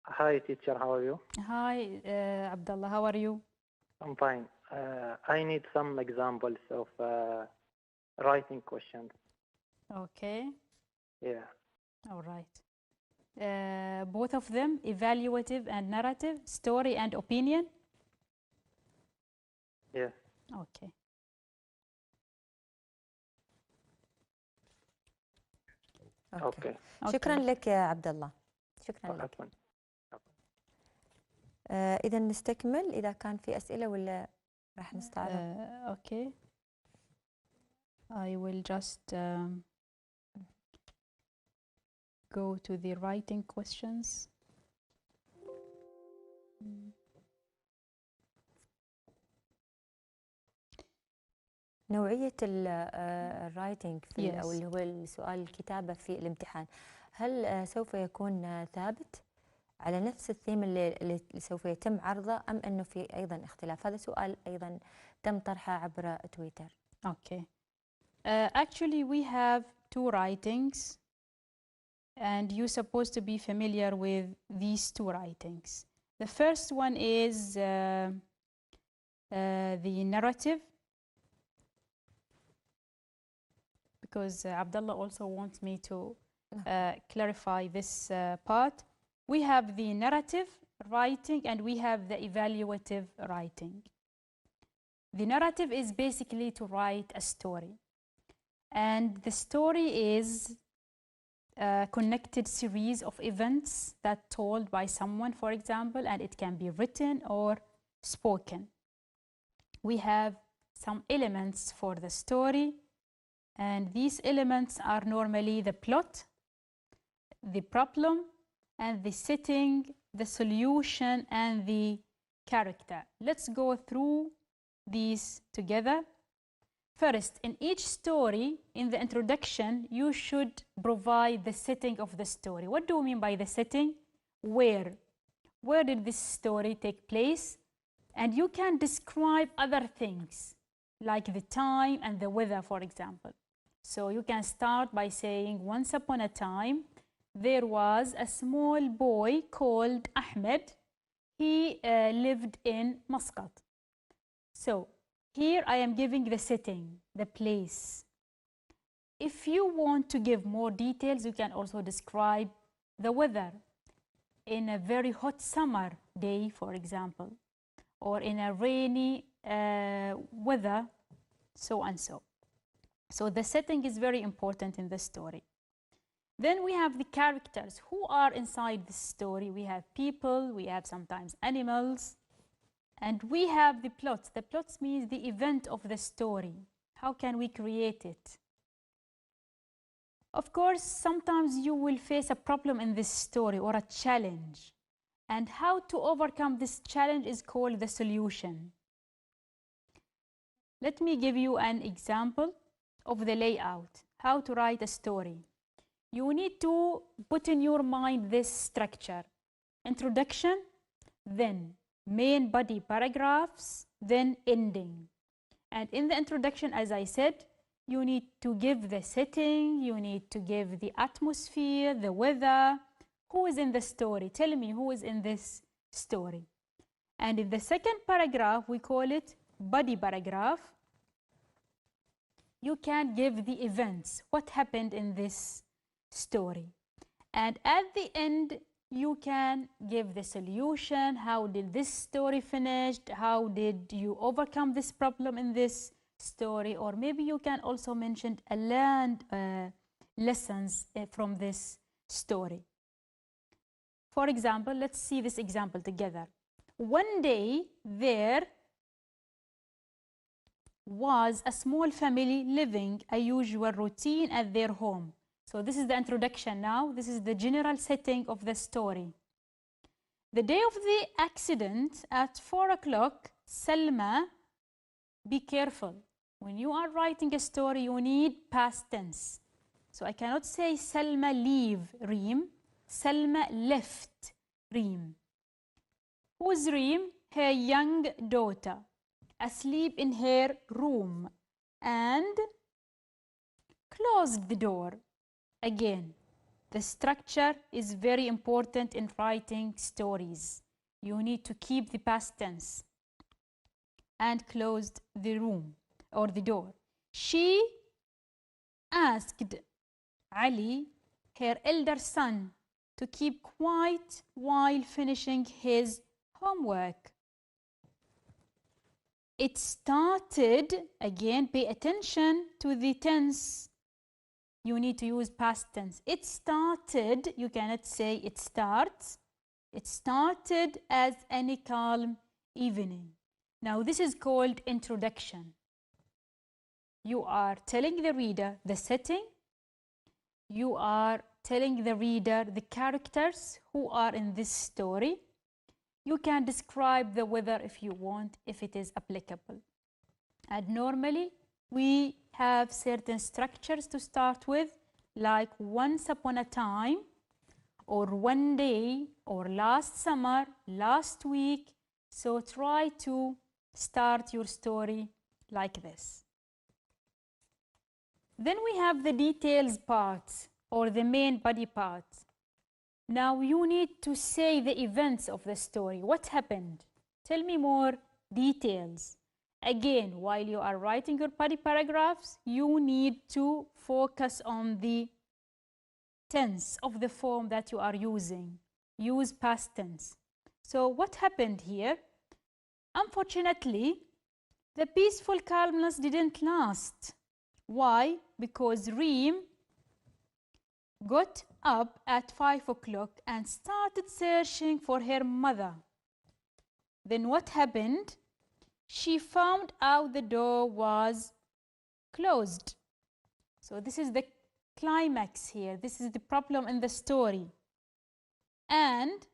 Hi teacher, how are you? Hi Abdullah, how are you? I'm fine. I need some examples of writing questions. Okay. Yeah. All right. Both of them, evaluative and narrative, story and opinion? Yes. Okay. Okay. شكرا لك يا عبد الله. شكرا لك. إذا نستكمل إذا كان في أسئلة ولا راح نستعرض. Okay. I will just go to the writing questions. نوعية الرايتنج في Yes. أو اللي هو السؤال الكتابة في الامتحان، هل سوف يكون ثابت على نفس الثيم اللي سوف يتم عرضه أم أنه في أيضا اختلاف؟ هذا سؤال أيضا تم طرحه عبر تويتر. Okay. Actually, we have two writings, and you're supposed to be familiar with these two writings. The first one is the narrative, because Abdullah also wants me to clarify this part. We have the narrative writing and we have the evaluative writing. The narrative is basically to write a story, and the story is a connected series of events that told by someone, for example, and it can be written or spoken. We have some elements for the story, and these elements are normally the plot, the problem, and the setting, the solution, and the character. Let's go through these together. First, in each story, in the introduction, you should provide the setting of the story. What do we mean by the setting? Where did this story take place? And you can describe other things, like the time and the weather, for example. So you can start by saying, once upon a time, there was a small boy called Ahmed. He lived in Muscat. So here I am giving the setting, the place. If you want to give more details, you can also describe the weather in a very hot summer day, for example, or in a rainy weather, so and so. So the setting is very important in the story. Then we have the characters who are inside the story. We have people, we have sometimes animals, and we have the plots. The plots means the event of the story. How can we create it? Of course, sometimes you will face a problem in this story or a challenge. And how to overcome this challenge is called the solution. Let me give you an example of the layout, how to write a story. You need to put in your mind this structure: introduction, then main body paragraphs, then ending. And in the introduction, as I said, you need to give the setting, you need to give the atmosphere, the weather. Who is in the story? Tell me who is in this story. And in the second paragraph, we call it body paragraph. You can give the events, what happened in this story. And at the end, you can give the solution. How did this story finish? How did you overcome this problem in this story? Or maybe you can also mention a learned lessons from this story. For example, let's see this example together. One day there was a small family living a usual routine at their home. So this is the introduction now. This is the general setting of the story. The day of the accident at 4 o'clock, Salma, be careful. When you are writing a story, you need past tense. So I cannot say Salma leave Reem. Salma left Reem. Who's Reem? Her young daughter, asleep in her room, and closed the door. Again, the structure is very important in writing stories. You need to keep the past tense. And closed the room or the door. She asked Ali, her elder son, to keep quiet while finishing his homework. It started, again, pay attention to the tense. You need to use past tense. It started, you cannot say it starts. It started as any calm evening. Now this is called introduction. You are telling the reader the setting. You are telling the reader the characters who are in this story. You can describe the weather if you want, if it is applicable. And normally, we have certain structures to start with, like once upon a time, or one day, or last summer, last week. So try to start your story like this. Then we have the details part or the main body part. Now you need to say the events of the story. What happened? Tell me more details. Again, while you are writing your body paragraphs, you need to focus on the tense of the form that you are using. Use past tense. So what happened here? Unfortunately, the peaceful calmness didn't last. Why? Because Reem got up at 5 o'clock and started searching for her mother. Then what happened? She found out the door was closed. So this is the climax here. This is the problem in the story. And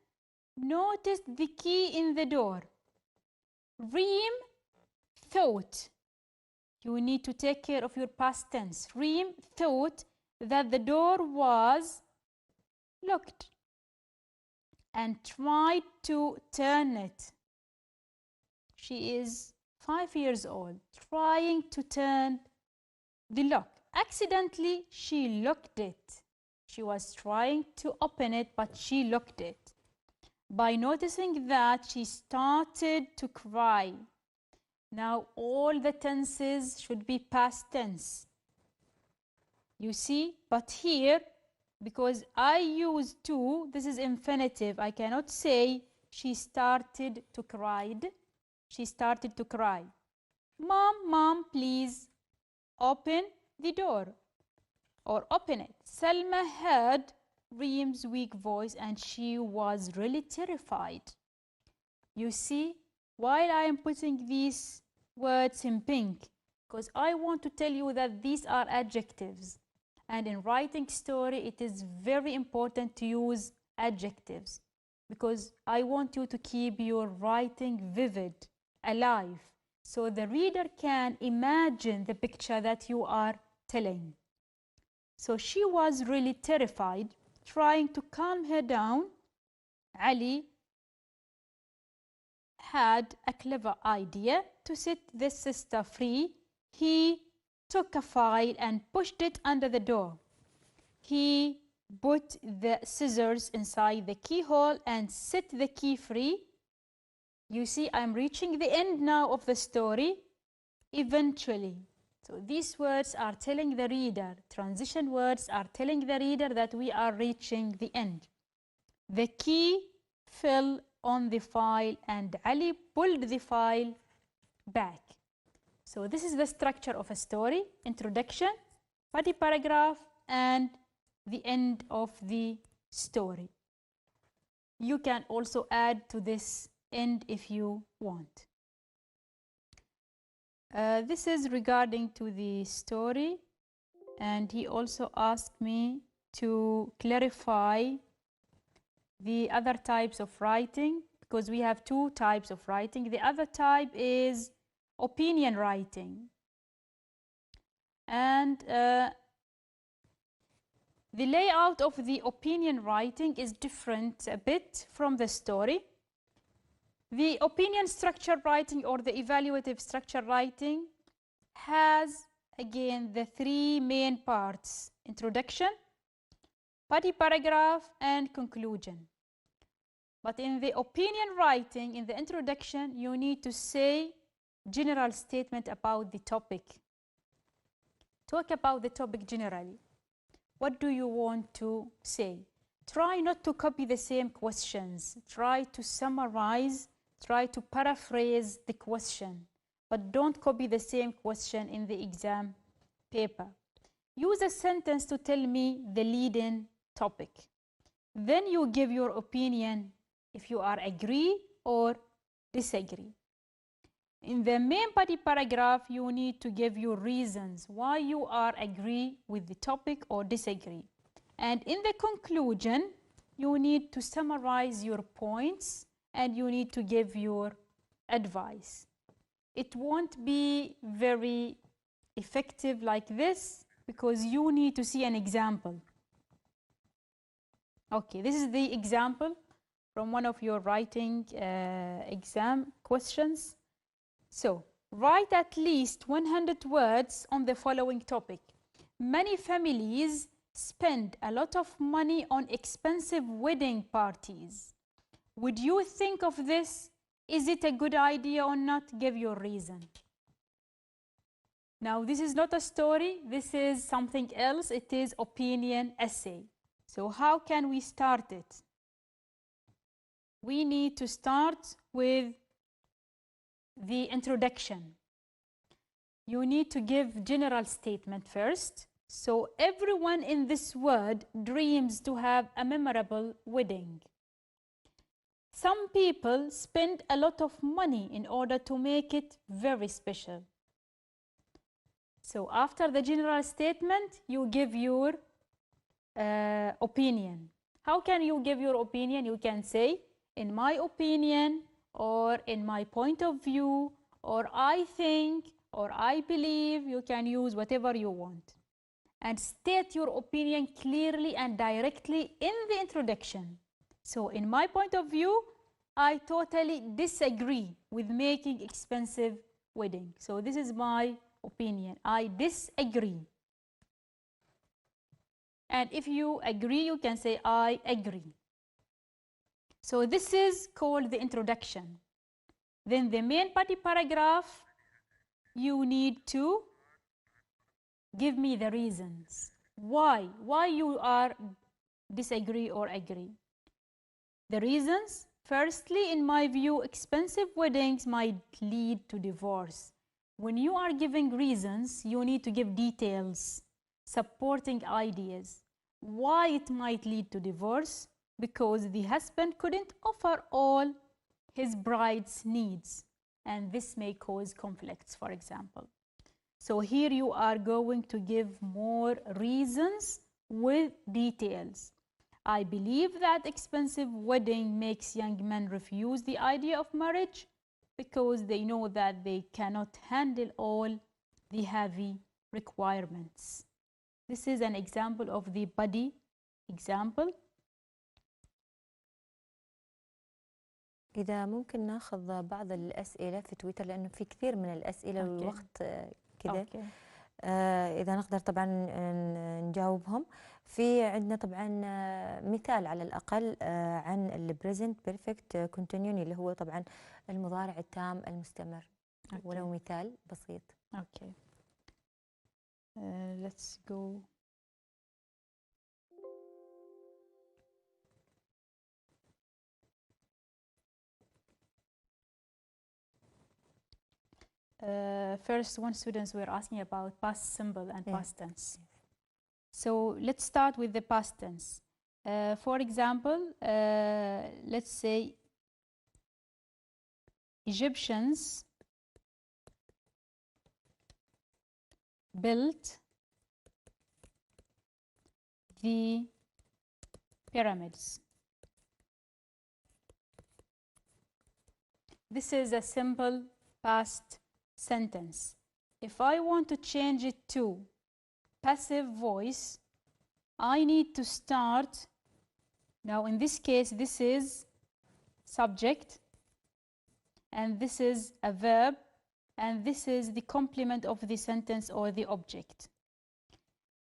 noticed the key in the door. Reem thought, you need to take care of your past tense. Reem thought that the door was locked and tried to turn it. She is 5 years old, trying to turn the lock. Accidentally, she locked it. She was trying to open it, but she locked it. By noticing that, she started to cry. Now, all the tenses should be past tense. You see? But here, because I use to, this is infinitive. I cannot say she started to cry. She started to cry. Mom, please open the door. Or open it. Salma heard Reem's weak voice and she was really terrified. You see, while I am putting these words in pink, because I want to tell you that these are adjectives. And in writing story, it is very important to use adjectives because I want you to keep your writing vivid, alive, so the reader can imagine the picture that you are telling. So she was really terrified. Trying to calm her down, Ali had a clever idea to set the sister free. He took a file and pushed it under the door. He put the scissors inside the keyhole and set the key free. You see, I'm reaching the end now of the story. Eventually. So these words are telling the reader, transition words are telling the reader that we are reaching the end. The key fell on the file and Ali pulled the file back. So this is the structure of a story: introduction, body paragraph, and the end of the story. You can also add to this end if you want. This is regarding to the story, and he also asked me to clarify the other types of writing because we have two types of writing. The other type is opinion writing, and the layout of the opinion writing is different a bit from the story. The opinion structure writing or the evaluative structure writing has, again, the three main parts: introduction, body paragraph, and conclusion. But in the opinion writing, in the introduction, you need to say general statement about the topic. Talk about the topic generally. What do you want to say? Try not to copy the same questions. Try to summarize. Try to paraphrase the question, but don't copy the same question in the exam paper. Use a sentence to tell me the leading topic. Then you give your opinion if you are agree or disagree. In the main body paragraph, you need to give your reasons why you are agree with the topic or disagree. And in the conclusion, you need to summarize your points and you need to give your advice. It won't be very effective like this because you need to see an example. Okay, this is the example from one of your writing exam questions. So, write at least 100 words on the following topic. many families spend a lot of money on expensive wedding parties. Would you think of this? Is it a good idea or not? Give your reason. Now, this is not a story. This is something else. It is opinion essay. So how can we start it? We need to start with the introduction. You need to give general statement first. So everyone in this world dreams to have a memorable wedding. Some people spend a lot of money in order to make it very special. So after the general statement, you give your opinion. How can you give your opinion? You can say, in my opinion, or in my point of view, or I think, or I believe. You can use whatever you want. And state your opinion clearly and directly in the introduction. So in my point of view, I totally disagree with making expensive wedding. So this is my opinion. I disagree. And if you agree, you can say I agree. So this is called the introduction. Then the main body paragraph, you need to give me the reasons. Why you are disagree or agree. The reasons, firstly, in my view, expensive weddings might lead to divorce. When you are giving reasons, you need to give details, supporting ideas. Why it might lead to divorce? Because the husband couldn't offer all his bride's needs, and this may cause conflicts, for example. So here you are going to give more reasons with details. I believe that expensive wedding makes young men refuse the idea of marriage because they know that they cannot handle all the heavy requirements. This is an example of the body example. إذا ممكن ناخذ بعض الأسئلة في تويتر لأنه في كثير من الأسئلة والوقت كذا. إذا نقدر طبعا نجاوبهم. في عندنا طبعا مثال على الأقل عن البريزنت بيرفكت كونتينيو اللي هو طبعا المضارع التام المستمر. ولو مثال بسيط. Okay. Let's go. First, one students were asking about past simple and past tense. So let's start with the past tense. For example, let's say Egyptians built the pyramids. This is a simple past sentence. If I want to change it to passive voice, I need to start. Now in this case, this is subject, and this is a verb, and this is the complement of the sentence or the object.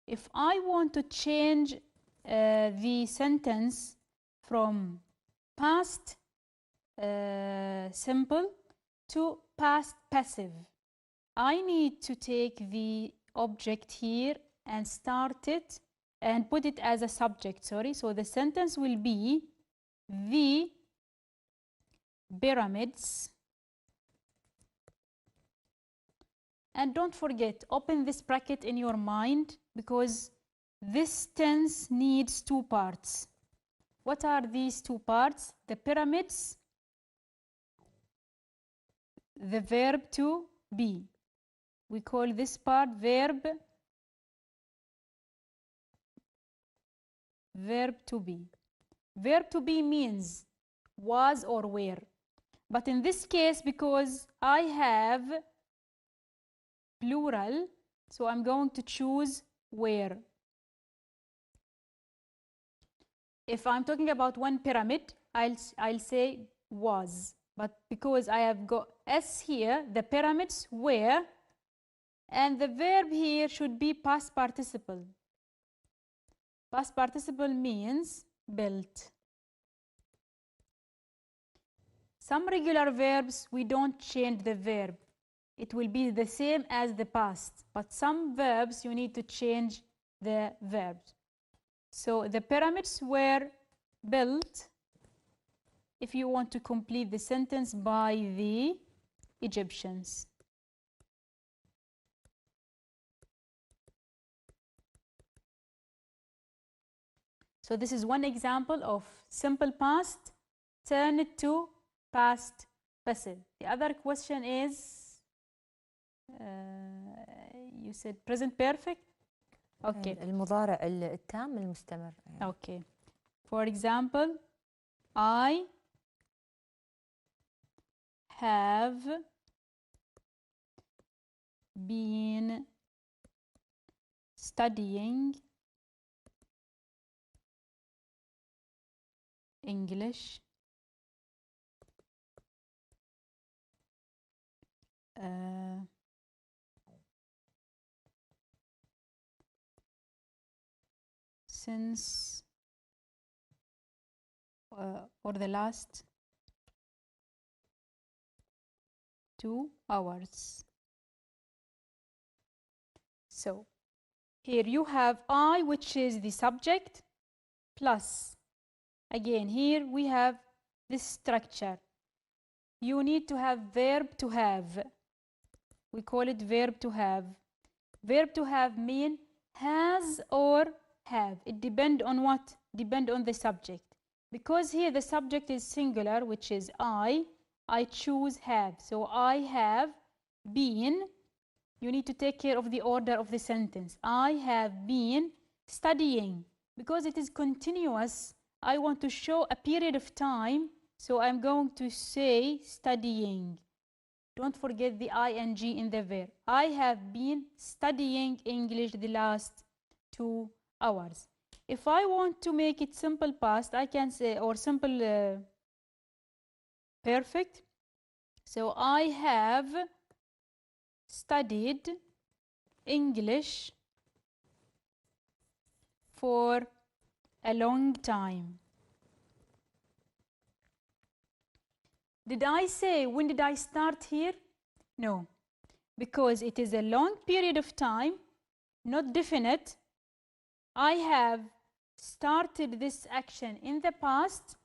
If I want to change the sentence from past simple to past passive, I need to take the object here and start it and put it as a subject, sorry. So the sentence will be the pyramids. And don't forget, open this bracket in your mind because this tense needs two parts. What are these two parts? The pyramids, the verb to be. We call this part verb to be. Verb to be means was or were. But in this case, because I have plural, so I'm going to choose were. If I'm talking about one pyramid, I'll say was. But because I have got S here, the pyramids were, And the verb here should be past participle. Past participle means built. Some regular verbs, we don't change the verb. It will be the same as the past. But some verbs, you need to change the verbs. So the pyramids were built, if you want to complete the sentence, by the Egyptians. So this is one example of simple past, turn it to past passive. The other question is, you said present perfect? Okay. المضارع التام المستمر. Okay. For example, I have been studying English since or the last 2 hours. So here you have I, which is the subject, plus again here we have this structure. You need to have verb to have. We call it verb to have. Verb to have mean has or have. It depends on what? Depend on the subject. Because here the subject is singular, which is I choose have. So I have been. You need to take care of the order of the sentence. I have been studying. Because it is continuous, I want to show a period of time, so I'm going to say studying. Don't forget the ing in the verb. I have been studying English the last 2 hours. If I want to make it simple past, I can say, or simple perfect. So I have studied English for a long time. Did I say when did I start here? No, because it is a long period of time, not definite. I have started this action in the past.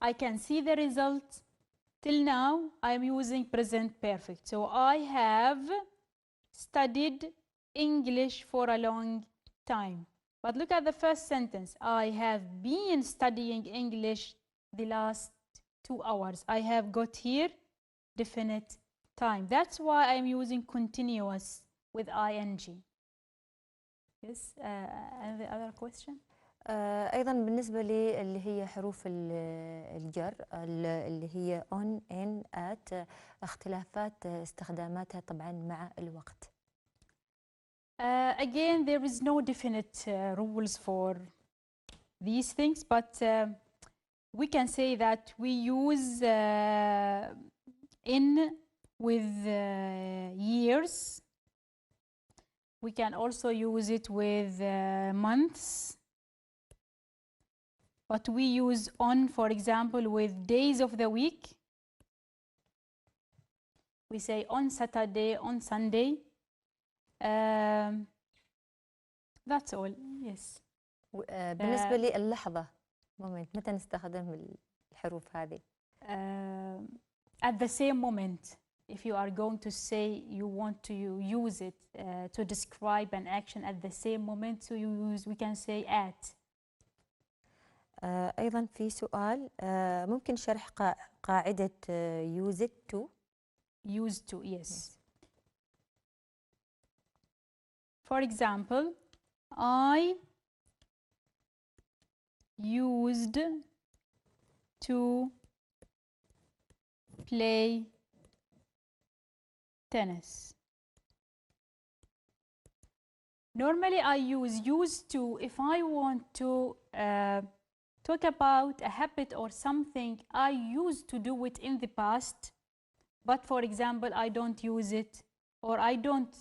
I can see the result. Till now, I am using present perfect. So I have studied English for a long time. But look at the first sentence. I have been studying English the last 2 hours. I have got here definite time. That's why I'm using continuous with ing. Yes, and the other question? أيضا بالنسبة لي اللي هي حروف الجر اللي هي on, in, at، اختلافات استخداماتها طبعا مع الوقت. Again, there is no definite rules for these things, but we can say that we use in with years. We can also use it with months. But we use on, for example, with days of the week. We say on Saturday, on Sunday. That's all, yes. بالنسبة لي اللحظة moment، متى نستخدم الحروف هذه؟ At the same moment. If you are going to say you want to use it to describe an action at the same moment, so we can say at. أيضا في سؤال ممكن شرح قاعدة use it to؟ Use to, yes. For example, I used to play tennis. Normally I use used to if I want to talk about a habit or something I used to do it in the past, but for example I don't use it or I don't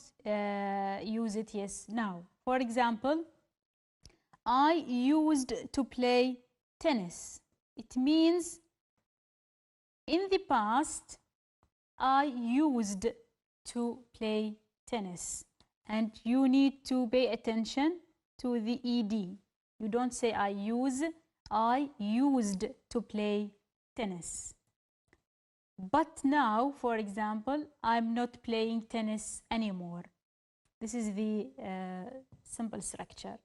use it yes now. For example, I used to play tennis. It means in the past I used to play tennis, and you need to pay attention to the ed. You don't say I use, I used to play tennis. But now, for example, I'm not playing tennis anymore. This is the simple structure.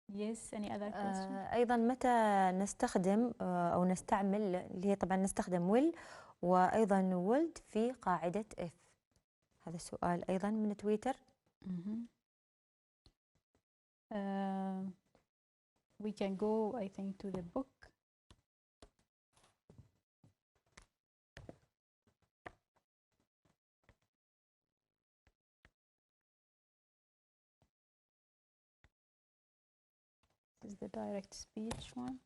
Yes, any other question? أيضا متى نستخدم أو نستعمل اللي هي طبعا نستخدم will وأيضا would في قاعدة if. هذا السؤال أيضا من تويتر. We can go, I think, to the book. This is the direct speech one.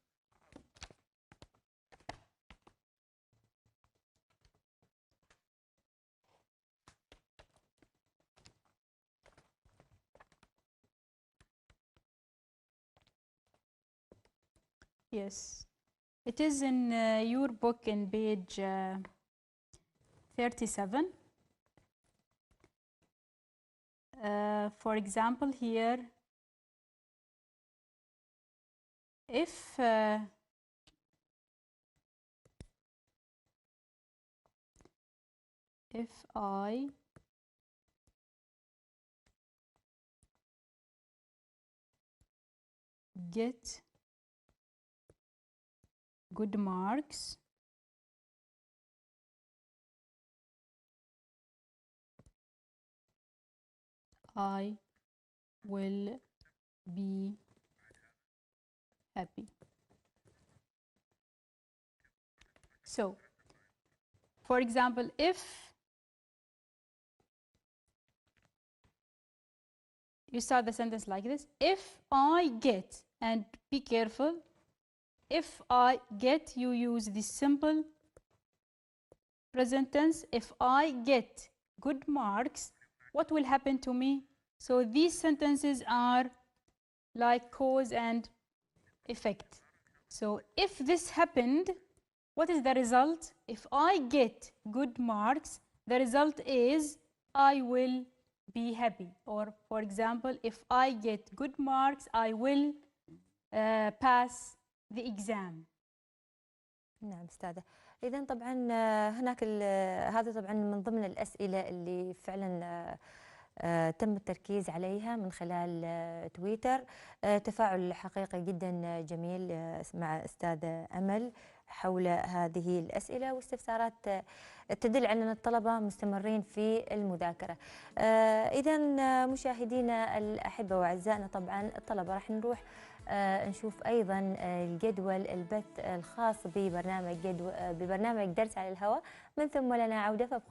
Yes, it is in your book in page 37. For example, here, if I get good marks, I will be happy. So, for example, if you start the sentence like this, if I get, and be careful, if I get, you use the simple present tense. If I get good marks, what will happen to me? So these sentences are like cause and effect. So if this happened, what is the result? If I get good marks, the result is I will be happy. Or for example, if I get good marks, I will pass the exam. نعم أستاذة. إذن طبعا هناك هذا طبعا من ضمن الأسئلة اللي فعلا تم التركيز عليها من خلال تويتر. تفاعل حقيقي جدا جميل مع أستاذة أمل حول هذه الأسئلة واستفسارات تدل على أن الطلبة مستمرين في المذاكرة. إذا مشاهدينا الأحبة وأعزائنا، طبعا الطلبة راح نروح نشوف أيضا الجدول البث الخاص ببرنامج درس على الهواء، من ثم لنا عودة.